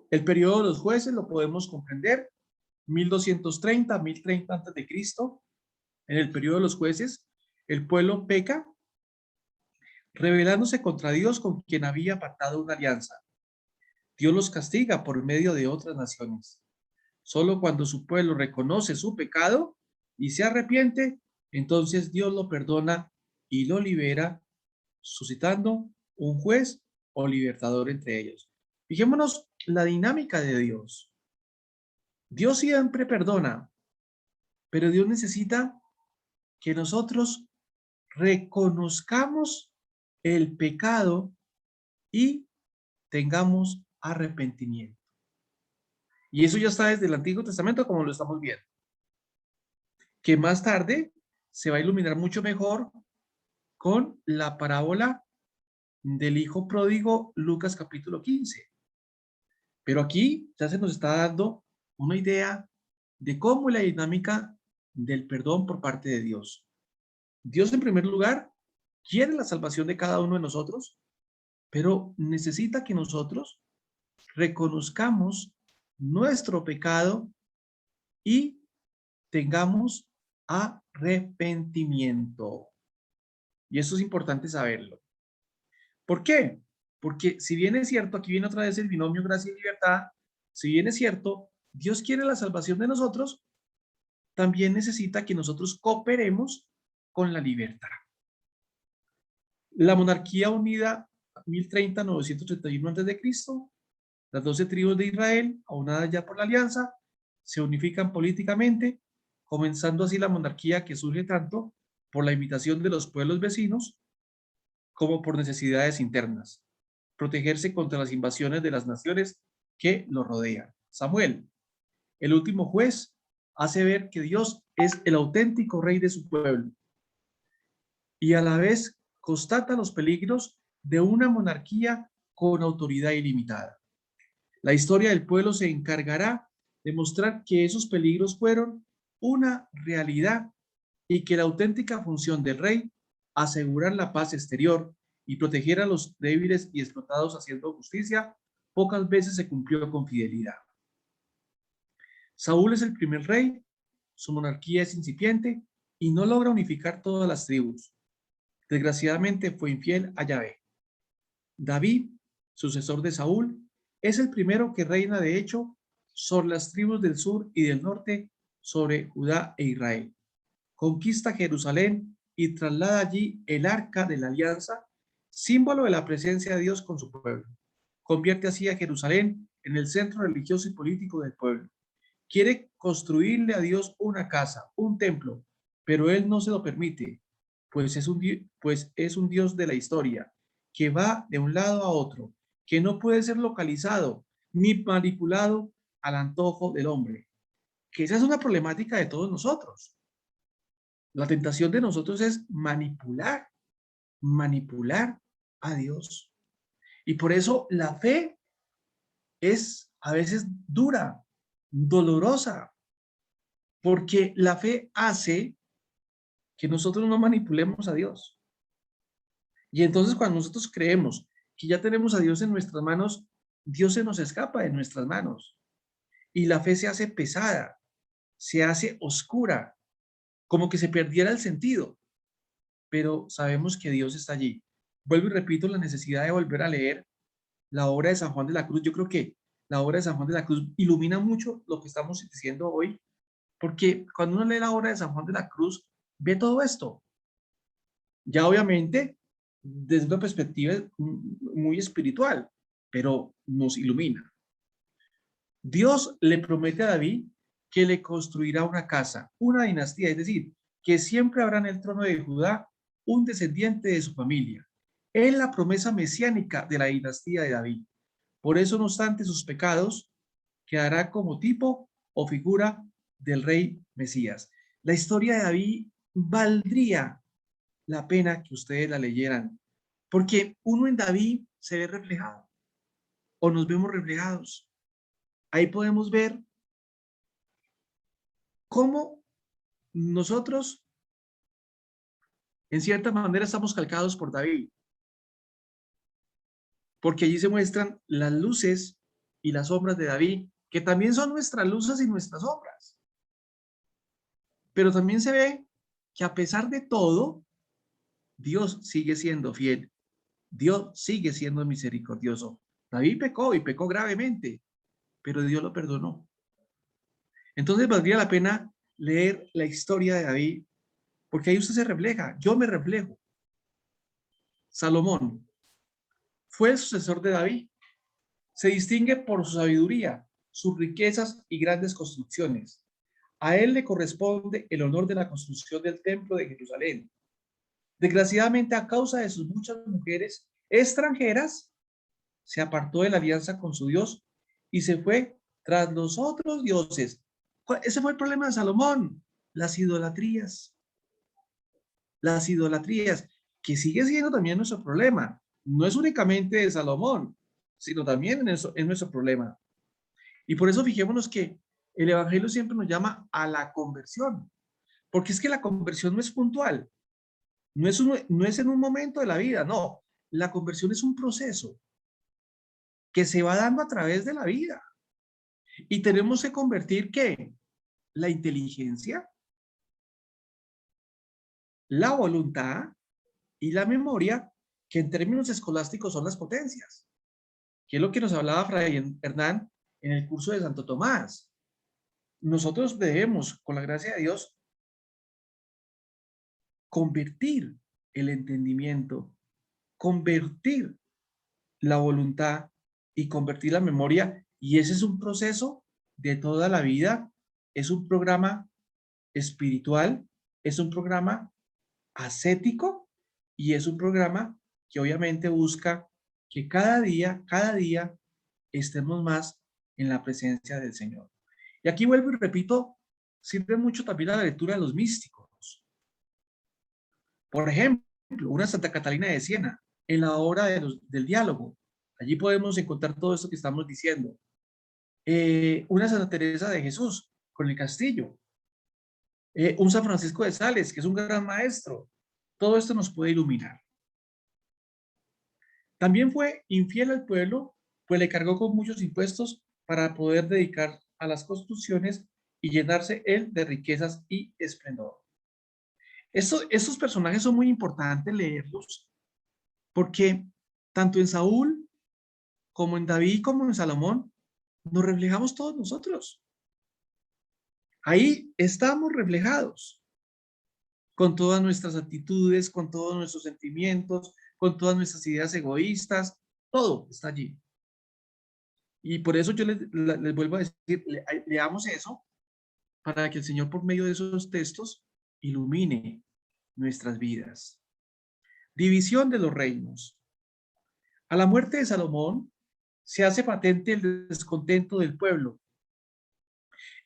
El periodo de los jueces lo podemos comprender 1230, 1030 antes de Cristo. En el periodo de los jueces, el pueblo peca, rebelándose contra Dios con quien había pactado una alianza. Dios los castiga por medio de otras naciones. Solo cuando su pueblo reconoce su pecado y se arrepiente, entonces Dios lo perdona y lo libera, suscitando un juez o libertador entre ellos. Fijémonos la dinámica de Dios. Dios siempre perdona, pero Dios necesita que nosotros reconozcamos el pecado y tengamos arrepentimiento. Y eso ya está desde el Antiguo Testamento, como lo estamos viendo, que más tarde se va a iluminar mucho mejor con la parábola del hijo pródigo, Lucas capítulo 15. Pero aquí ya se nos está dando una idea de cómo es la dinámica del perdón por parte de Dios. Dios, en primer lugar, quiere la salvación de cada uno de nosotros, pero necesita que nosotros reconozcamos nuestro pecado y tengamos arrepentimiento. Y eso es importante saberlo. ¿Por qué? Porque si bien es cierto, aquí viene otra vez el binomio gracia y libertad, si bien es cierto, Dios quiere la salvación de nosotros, también necesita que nosotros cooperemos con la libertad. La monarquía unida 1030-931 a.C., las 12 tribus de Israel, aunadas ya por la alianza, se unifican políticamente, comenzando así la monarquía que surge tanto por la invitación de los pueblos vecinos como por necesidades internas, protegerse contra las invasiones de las naciones que lo rodean. Samuel, el último juez, hace ver que Dios es el auténtico rey de su pueblo y a la vez constata los peligros de una monarquía con autoridad ilimitada. La historia del pueblo se encargará de mostrar que esos peligros fueron una realidad y que la auténtica función del rey, asegurar la paz exterior y proteger a los débiles y explotados haciendo justicia pocas veces se cumplió con fidelidad. Saúl es el primer rey, su monarquía es incipiente y no logra unificar todas las tribus. Desgraciadamente fue infiel a Yahvé. David, sucesor de Saúl, es el primero que reina de hecho sobre las tribus del sur y del norte, sobre Judá e Israel. Conquista Jerusalén y traslada allí el arca de la alianza, símbolo de la presencia de Dios con su pueblo. Convierte así a Jerusalén en el centro religioso y político del pueblo. Quiere construirle a Dios una casa, un templo, pero él no se lo permite, pues es un Dios de la historia, que va de un lado a otro, que no puede ser localizado ni manipulado al antojo del hombre. Que esa es una problemática de todos nosotros. La tentación de nosotros es manipular a Dios. Y por eso la fe es a veces dura, dolorosa, porque la fe hace que nosotros no manipulemos a Dios. Y entonces cuando nosotros creemos que ya tenemos a Dios en nuestras manos, Dios se nos escapa de nuestras manos. Y la fe se hace pesada, se hace oscura, como que se perdiera el sentido. Pero sabemos que Dios está allí. Vuelvo y repito la necesidad de volver a leer la obra de San Juan de la Cruz. Yo creo que la obra de San Juan de la Cruz ilumina mucho lo que estamos diciendo hoy, porque cuando uno lee la obra de San Juan de la Cruz, ve todo esto. Ya obviamente desde una perspectiva muy espiritual, pero nos ilumina. Dios le promete a David que le construirá una casa, una dinastía, es decir, que siempre habrá en el trono de Judá un descendiente de su familia. Es la promesa mesiánica de la dinastía de David. Por eso, no obstante sus pecados, quedará como tipo o figura del rey Mesías. La historia de David valdría la pena que ustedes la leyeran, porque uno en David se ve reflejado o nos vemos reflejados. Ahí podemos ver cómo nosotros, en cierta manera, estamos calcados por David, porque allí se muestran las luces y las sombras de David, que también son nuestras luces y nuestras sombras. Pero también se ve que a pesar de todo, Dios sigue siendo fiel. Dios sigue siendo misericordioso. David pecó y pecó gravemente, pero Dios lo perdonó. Entonces valdría la pena leer la historia de David, porque ahí usted se refleja, yo me reflejo. Salomón fue el sucesor de David. Se distingue por su sabiduría, sus riquezas y grandes construcciones. A él le corresponde el honor de la construcción del templo de Jerusalén. Desgraciadamente, a causa de sus muchas mujeres extranjeras, se apartó de la alianza con su Dios y se fue tras los otros dioses. Ese fue el problema de Salomón, las idolatrías. Las idolatrías, que sigue siendo también nuestro problema. No es únicamente de Salomón, sino también en nuestro problema. Y por eso fijémonos que el Evangelio siempre nos llama a la conversión, porque es que la conversión no es puntual, no es en un momento de la vida, no. La conversión es un proceso que se va dando a través de la vida. Y tenemos que convertir, ¿qué? La inteligencia, la voluntad y la memoria, que en términos escolásticos son las potencias, que es lo que nos hablaba Fray Hernán en el curso de Santo Tomás. Nosotros debemos, con la gracia de Dios, convertir el entendimiento, convertir la voluntad y convertir la memoria, y ese es un proceso de toda la vida, es un programa espiritual, es un programa ascético y es un programa que obviamente busca que cada día estemos más en la presencia del Señor. Y aquí vuelvo y repito, sirve mucho también la lectura de los místicos. Por ejemplo, una Santa Catalina de Siena, en la obra del diálogo. Allí podemos encontrar todo esto que estamos diciendo. Una Santa Teresa de Jesús, con el castillo. Un San Francisco de Sales, que es un gran maestro. Todo esto nos puede iluminar. También fue infiel al pueblo pues le cargó con muchos impuestos para poder dedicar a las construcciones y llenarse él de riquezas y esplendor. Estos personajes son muy importantes leerlos porque tanto en Saúl como en David como en Salomón nos reflejamos todos nosotros. Ahí estamos reflejados con todas nuestras actitudes, con todos nuestros sentimientos, con todas nuestras ideas egoístas, todo está allí. Y por eso yo les vuelvo a decir, leamos eso para que el Señor por medio de esos textos ilumine nuestras vidas. División de los reinos. A la muerte de Salomón se hace patente el descontento del pueblo,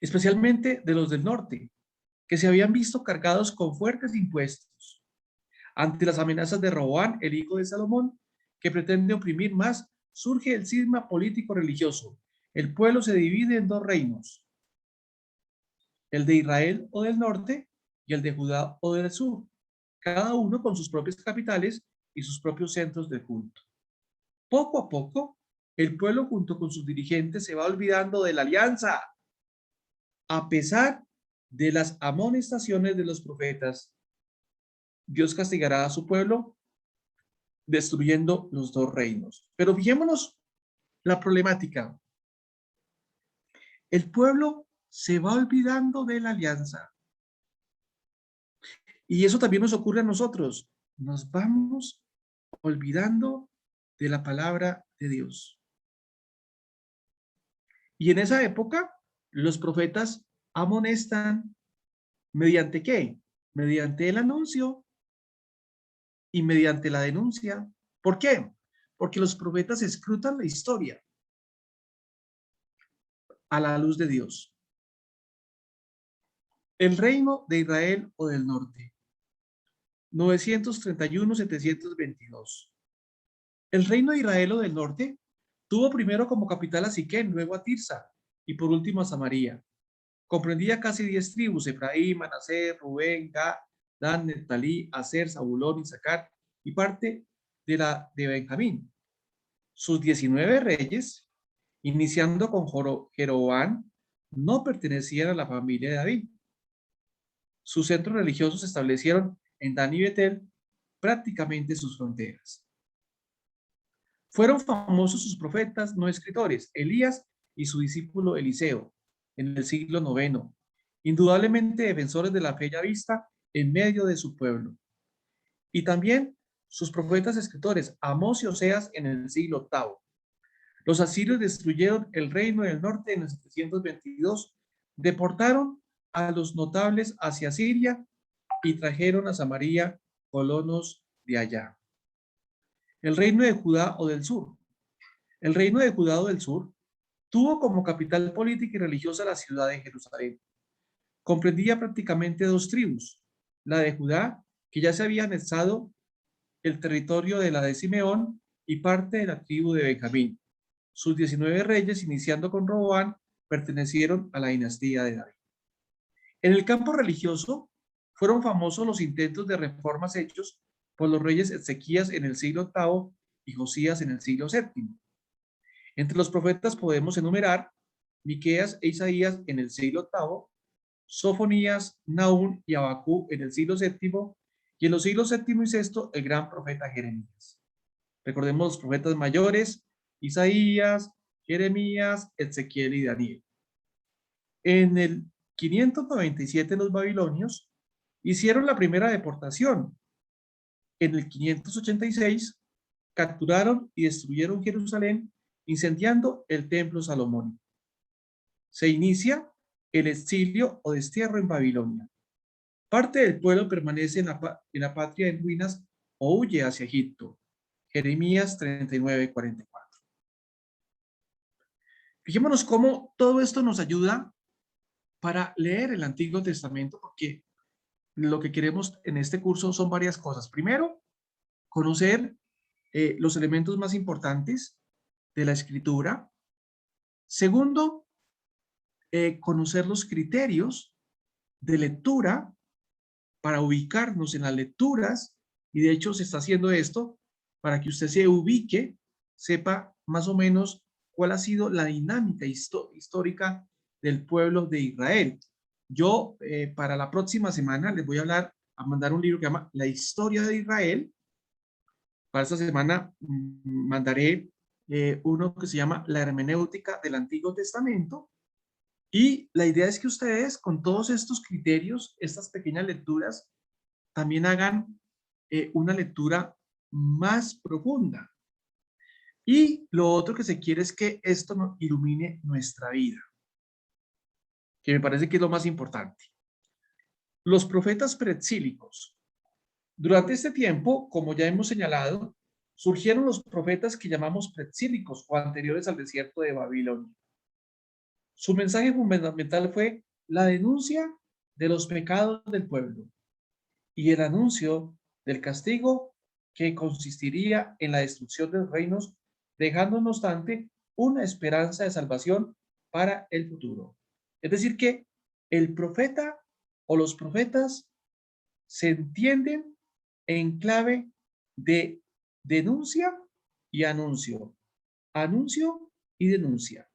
especialmente de los del norte, que se habían visto cargados con fuertes impuestos. Ante las amenazas de Roboam, el hijo de Salomón, que pretende oprimir más, surge el cisma político-religioso. El pueblo se divide en dos reinos, el de Israel o del norte y el de Judá o del sur, cada uno con sus propias capitales y sus propios centros de culto. Poco a poco, el pueblo junto con sus dirigentes se va olvidando de la alianza, a pesar de las amonestaciones de los profetas. Dios castigará a su pueblo destruyendo los dos reinos. Pero fijémonos la problemática. El pueblo se va olvidando de la alianza. Y eso también nos ocurre a nosotros. Nos vamos olvidando de la palabra de Dios. Y en esa época, los profetas amonestan ¿mediante qué? Mediante el anuncio y mediante la denuncia. ¿Por qué? Porque los profetas escrutan la historia a la luz de Dios. El reino de Israel o del norte. 931-722. El reino de Israel o del norte tuvo primero como capital a Siquén, luego a Tirsa y por último a Samaria. Comprendía casi 10 tribus: Efraín, Manasés, Rubén, Gad, Dan, Neftalí, Aser, Zabulón, Isaacar y parte de Benjamín. Sus 19 reyes, iniciando con Jeroboam, no pertenecían a la familia de David. Sus centros religiosos se establecieron en Dan y Betel, prácticamente sus fronteras. Fueron famosos sus profetas no escritores, Elías y su discípulo Eliseo, en el siglo IX, indudablemente defensores de la fe ya vista en medio de su pueblo. Y también sus profetas escritores, Amós y Oseas, en el siglo VIII. Los asirios destruyeron el reino del norte en el 722, deportaron a los notables hacia Siria y trajeron a Samaria colonos de allá. El reino de Judá o del sur. El reino de Judá o del sur tuvo como capital política y religiosa la ciudad de Jerusalén. Comprendía prácticamente dos tribus, la de Judá, que ya se había anexado el territorio de la de Simeón, y parte de la tribu de Benjamín. Sus 19 reyes, iniciando con Roboam, pertenecieron a la dinastía de David. En el campo religioso, fueron famosos los intentos de reformas hechos por los reyes Ezequías en el siglo VIII y Josías en el siglo VII. Entre los profetas podemos enumerar Miqueas e Isaías en el siglo VIII, Sofonías, Nahum y Abacú en el siglo VII, y en los siglos VII y VI el gran profeta Jeremías. Recordemos los profetas mayores: Isaías, Jeremías, Ezequiel y Daniel. En el 597 los babilonios hicieron la primera deportación. En el 586 capturaron y destruyeron Jerusalén, incendiando el templo salomónico. Se inicia el exilio o destierro en Babilonia. Parte del pueblo permanece en la patria en ruinas o huye hacia Egipto. Jeremías 39:44. Fijémonos cómo todo esto nos ayuda para leer el Antiguo Testamento, porque lo que queremos en este curso son varias cosas. Primero, conocer los elementos más importantes de la Escritura. Segundo, conocer los criterios de lectura para ubicarnos en las lecturas, y de hecho se está haciendo esto para que usted se ubique, sepa más o menos cuál ha sido la dinámica histórica del pueblo de Israel. Yo para la próxima semana les voy a mandar un libro que se llama La historia de Israel. Para esta semana mandaré uno que se llama La hermenéutica del Antiguo Testamento. Y la idea es que ustedes, con todos estos criterios, estas pequeñas lecturas, también hagan una lectura más profunda. Y lo otro que se quiere es que esto nos ilumine nuestra vida, que me parece que es lo más importante. Los profetas preexílicos. Durante este tiempo, como ya hemos señalado, surgieron los profetas que llamamos preexílicos o anteriores al desierto de Babilonia. Su mensaje fundamental fue la denuncia de los pecados del pueblo y el anuncio del castigo que consistiría en la destrucción de los reinos, dejando no obstante una esperanza de salvación para el futuro. Es decir, que el profeta o los profetas se entienden en clave de denuncia y anuncio. Anuncio y denuncia.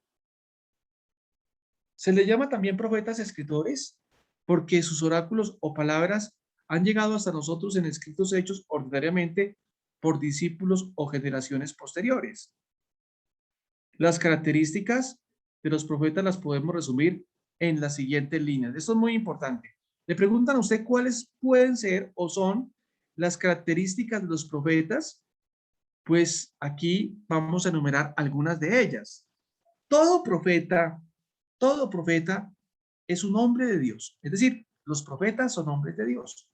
Se le llama también profetas escritores porque sus oráculos o palabras han llegado hasta nosotros en escritos hechos ordinariamente por discípulos o generaciones posteriores. Las características de los profetas las podemos resumir en las siguientes líneas. Esto es muy importante. Le preguntan a usted cuáles pueden ser o son las características de los profetas. Pues aquí vamos a enumerar algunas de ellas. Todo profeta es un hombre de Dios. Es decir, los profetas son hombres de Dios.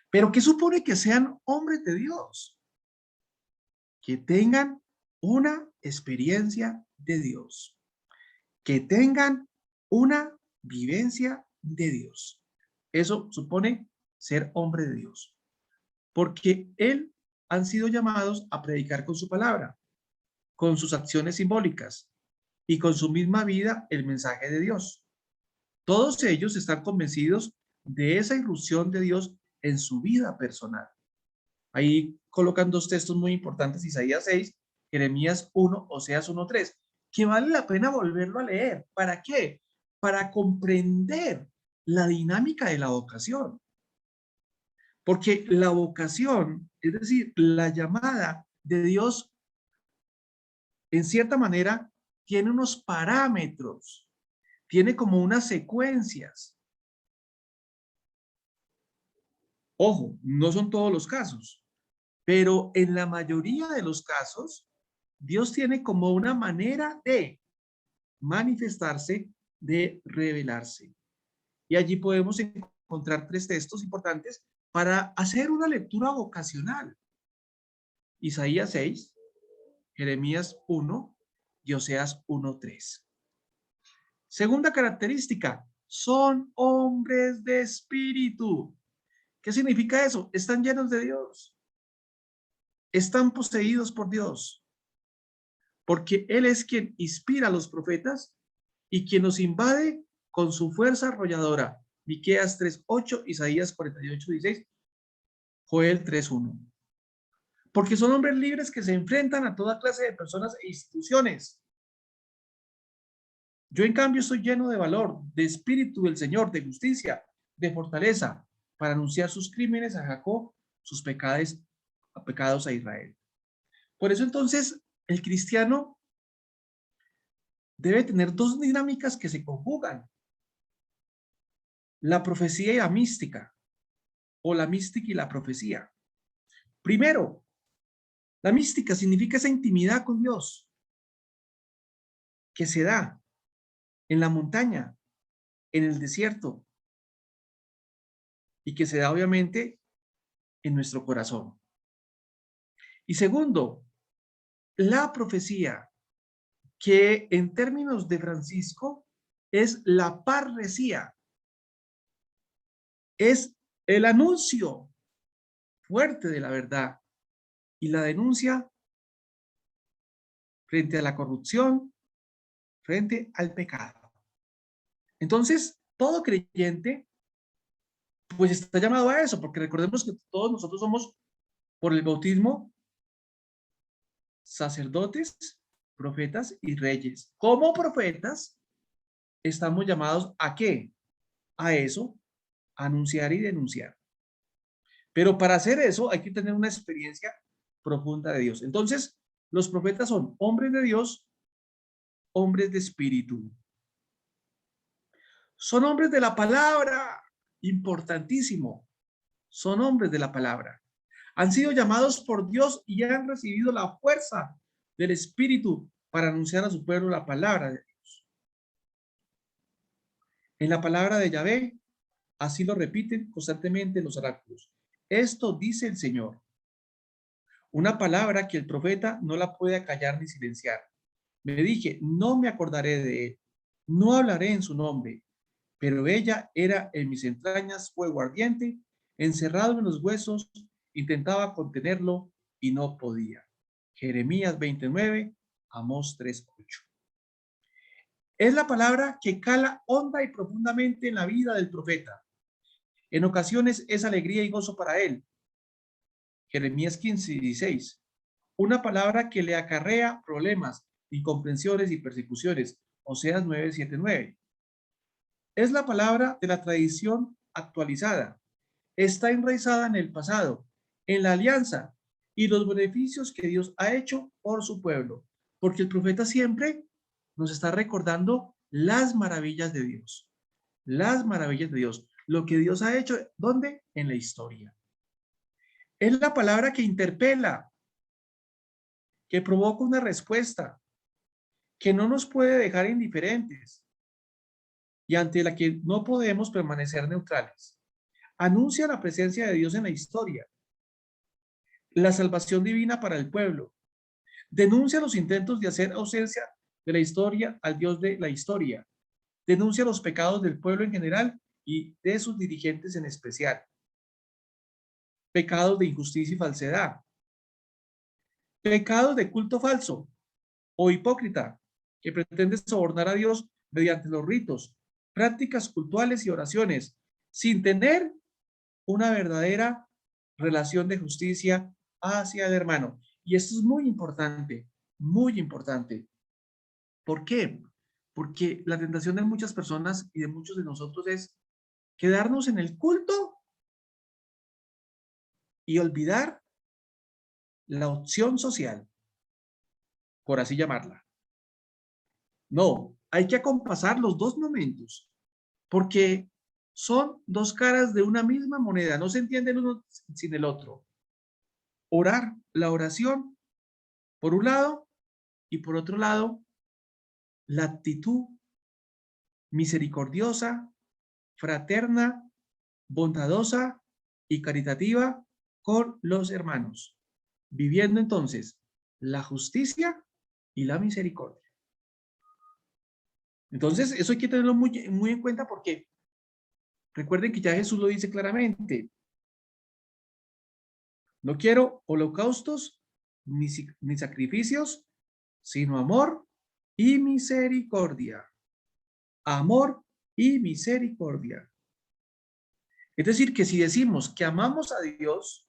Pero ¿qué supone que sean hombres de Dios? Que tengan una experiencia de Dios. Que tengan una vivencia de Dios. Eso supone ser hombre de Dios. Porque él han sido llamados a predicar con su palabra, con sus acciones simbólicas y con su misma vida el mensaje de Dios. Todos ellos están convencidos de esa irrupción de Dios en su vida personal. Ahí colocan dos textos muy importantes, Isaías 6, Jeremías 1, Oseas 1:3, que vale la pena volverlo a leer. ¿Para qué? Para comprender la dinámica de la vocación. Porque la vocación, es decir, la llamada de Dios, en cierta manera, tiene unos parámetros, tiene como unas secuencias. Ojo, no son todos los casos, pero en la mayoría de los casos, Dios tiene como una manera de manifestarse, de revelarse. Y allí podemos encontrar tres textos importantes para hacer una lectura vocacional. Isaías 6, Jeremías 1 y Oseas 1:3. Segunda característica, son hombres de espíritu. ¿Qué significa eso? Están llenos de Dios. Están poseídos por Dios. Porque Él es quien inspira a los profetas y quien los invade con su fuerza arrolladora. Miqueas 3:8, Isaías 48:16, Joel 3:1. Porque son hombres libres que se enfrentan a toda clase de personas e instituciones. Yo, en cambio, estoy lleno de valor, de espíritu del Señor, de justicia, de fortaleza, para anunciar sus crímenes a Jacob, sus pecados a Israel. Por eso, entonces, el cristiano debe tener dos dinámicas que se conjugan: la profecía y la mística, o la mística y la profecía. Primero, la mística significa esa intimidad con Dios que se da en la montaña, en el desierto, y que se da obviamente en nuestro corazón. Y segundo, la profecía, que en términos de Francisco es la parresía, es el anuncio fuerte de la verdad y la denuncia frente a la corrupción, frente al pecado. Entonces, todo creyente pues está llamado a eso, porque recordemos que todos nosotros somos, por el bautismo, sacerdotes profetas y reyes. Como profetas, estamos llamados ¿a qué? A eso, a anunciar y denunciar. Pero para hacer eso hay que tener una experiencia profunda de Dios. Entonces, los profetas son hombres de Dios, hombres de espíritu. Son hombres de la palabra, importantísimo. Son hombres de la palabra. Han sido llamados por Dios y han recibido la fuerza del Espíritu para anunciar a su pueblo la palabra de Dios. En la palabra de Yahvé, así lo repiten constantemente los oráculos. Esto dice el Señor. Una palabra que el profeta no la puede acallar ni silenciar. Me dije, no me acordaré de él, no hablaré en su nombre, pero ella era en mis entrañas fuego ardiente, encerrado en los huesos, intentaba contenerlo y no podía. Jeremías 29, Amós 3:8. Es la palabra que cala honda y profundamente en la vida del profeta. En ocasiones es alegría y gozo para él. Jeremías 15:16. Una palabra que le acarrea problemas, incomprensiones y persecuciones. Oseas 9:7-9. Es la palabra de la tradición actualizada. Está enraizada en el pasado, en la alianza y los beneficios que Dios ha hecho por su pueblo. Porque el profeta siempre nos está recordando las maravillas de Dios. Las maravillas de Dios. Lo que Dios ha hecho, ¿dónde? En la historia. Es la palabra que interpela, que provoca una respuesta, que no nos puede dejar indiferentes y ante la que no podemos permanecer neutrales. Anuncia la presencia de Dios en la historia, la salvación divina para el pueblo. Denuncia los intentos de hacer ausencia de la historia al Dios de la historia. Denuncia los pecados del pueblo en general y de sus dirigentes en especial. Pecados de injusticia y falsedad. Pecados de culto falso o hipócrita que pretende sobornar a Dios mediante los ritos, prácticas cultuales y oraciones, sin tener una verdadera relación de justicia hacia el hermano. Y esto es muy importante, muy importante. ¿Por qué? Porque la tentación de muchas personas y de muchos de nosotros es quedarnos en el culto y olvidar la opción social, por así llamarla. No, hay que acompasar los dos momentos, porque son dos caras de una misma moneda, no se entienden uno sin el otro. Orar, la oración, por un lado, y por otro lado, la actitud misericordiosa, fraterna, bondadosa y caritativa con los hermanos, viviendo entonces la justicia y la misericordia. Entonces, eso hay que tenerlo muy, muy en cuenta porque recuerden que ya Jesús lo dice claramente. No quiero holocaustos ni sacrificios, sino amor y misericordia. Amor y misericordia. Es decir, que si decimos que amamos a Dios,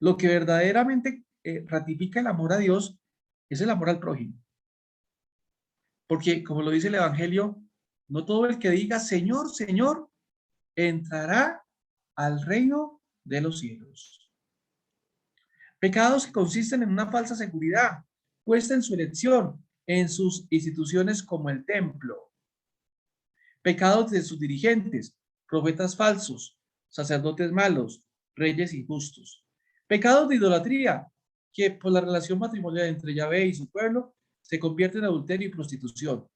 lo que verdaderamente ratifica el amor a Dios es el amor al prójimo. Porque, como lo dice el Evangelio, no todo el que diga Señor, Señor, entrará al reino de los cielos. Pecados que consisten en una falsa seguridad puesta en su elección, en sus instituciones como el templo. Pecados de sus dirigentes, profetas falsos, sacerdotes malos, reyes injustos. Pecados de idolatría, que por la relación matrimonial entre Yahvé y su pueblo se convierte en adulterio y prostitución.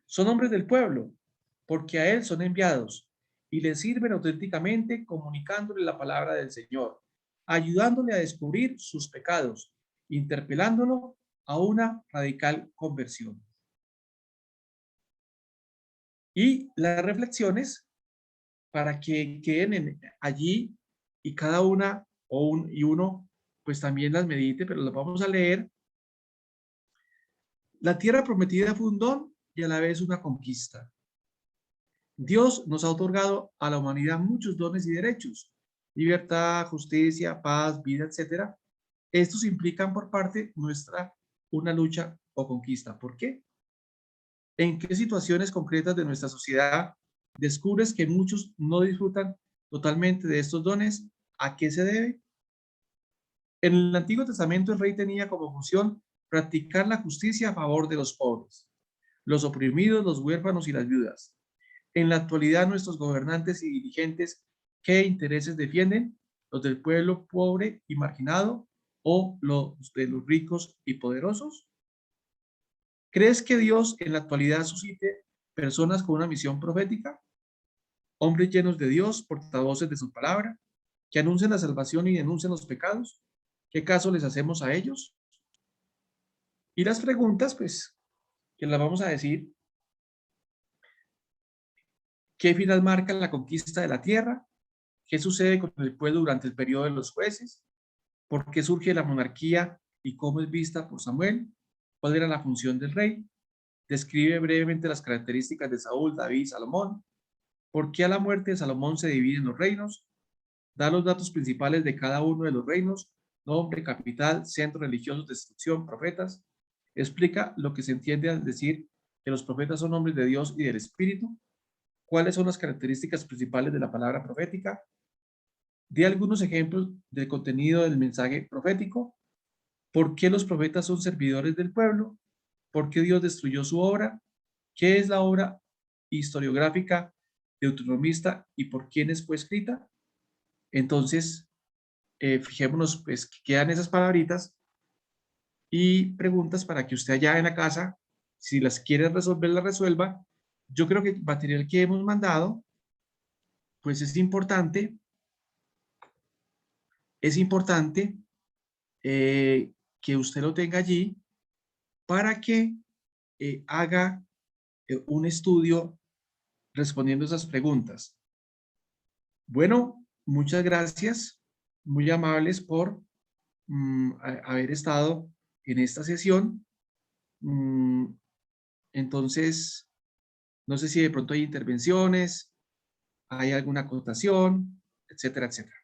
Son hombres del pueblo, porque a él son enviados y le sirven auténticamente comunicándole la palabra del Señor, ayudándole a descubrir sus pecados, interpelándolo a una radical conversión. Y las reflexiones para que queden allí y cada una y uno pues también las medite, pero las vamos a leer. La tierra prometida fue un don y a la vez una conquista. Dios nos ha otorgado a la humanidad muchos dones y derechos, libertad, justicia, paz, vida, etc. Estos implican por parte nuestra una lucha o conquista. ¿Por qué? ¿En qué situaciones concretas de nuestra sociedad descubres que muchos no disfrutan totalmente de estos dones? ¿A qué se debe? En el Antiguo Testamento el rey tenía como función practicar la justicia a favor de los pobres, los oprimidos, los huérfanos y las viudas. En la actualidad nuestros gobernantes y dirigentes, ¿qué intereses defienden? ¿Los del pueblo pobre y marginado o los de los ricos y poderosos? ¿Crees que Dios en la actualidad suscite personas con una misión profética? Hombres llenos de Dios, portavoces de su palabra, que anuncien la salvación y denuncien los pecados. ¿Qué caso les hacemos a ellos? Y las preguntas, pues, que las vamos a decir, ¿qué final marca la conquista de la tierra? ¿Qué sucede con el pueblo durante el periodo de los jueces? ¿Por qué surge la monarquía y cómo es vista por Samuel? ¿Cuál era la función del rey? Describe brevemente las características de Saúl, David y Salomón. ¿Por qué a la muerte de Salomón se dividen los reinos? Da los datos principales de cada uno de los reinos: nombre, capital, centro religioso, destrucción, profetas. Explica lo que se entiende al decir que los profetas son hombres de Dios y del Espíritu. ¿Cuáles son las características principales de la palabra profética? Di algunos ejemplos del contenido del mensaje profético. ¿Por qué los profetas son servidores del pueblo? ¿Por qué Dios destruyó su obra? ¿Qué es la obra historiográfica deuteronomista y por quiénes fue escrita? Entonces, fijémonos, pues, que quedan esas palabritas y preguntas para que usted allá en la casa, si las quiere resolver, las resuelva. Yo creo que el material que hemos mandado, pues es importante que usted lo tenga allí para que haga un estudio respondiendo esas preguntas. Bueno, muchas gracias, muy amables por haber estado en esta sesión. Mm, entonces, no sé si de pronto hay intervenciones, hay alguna acotación, etcétera, etcétera.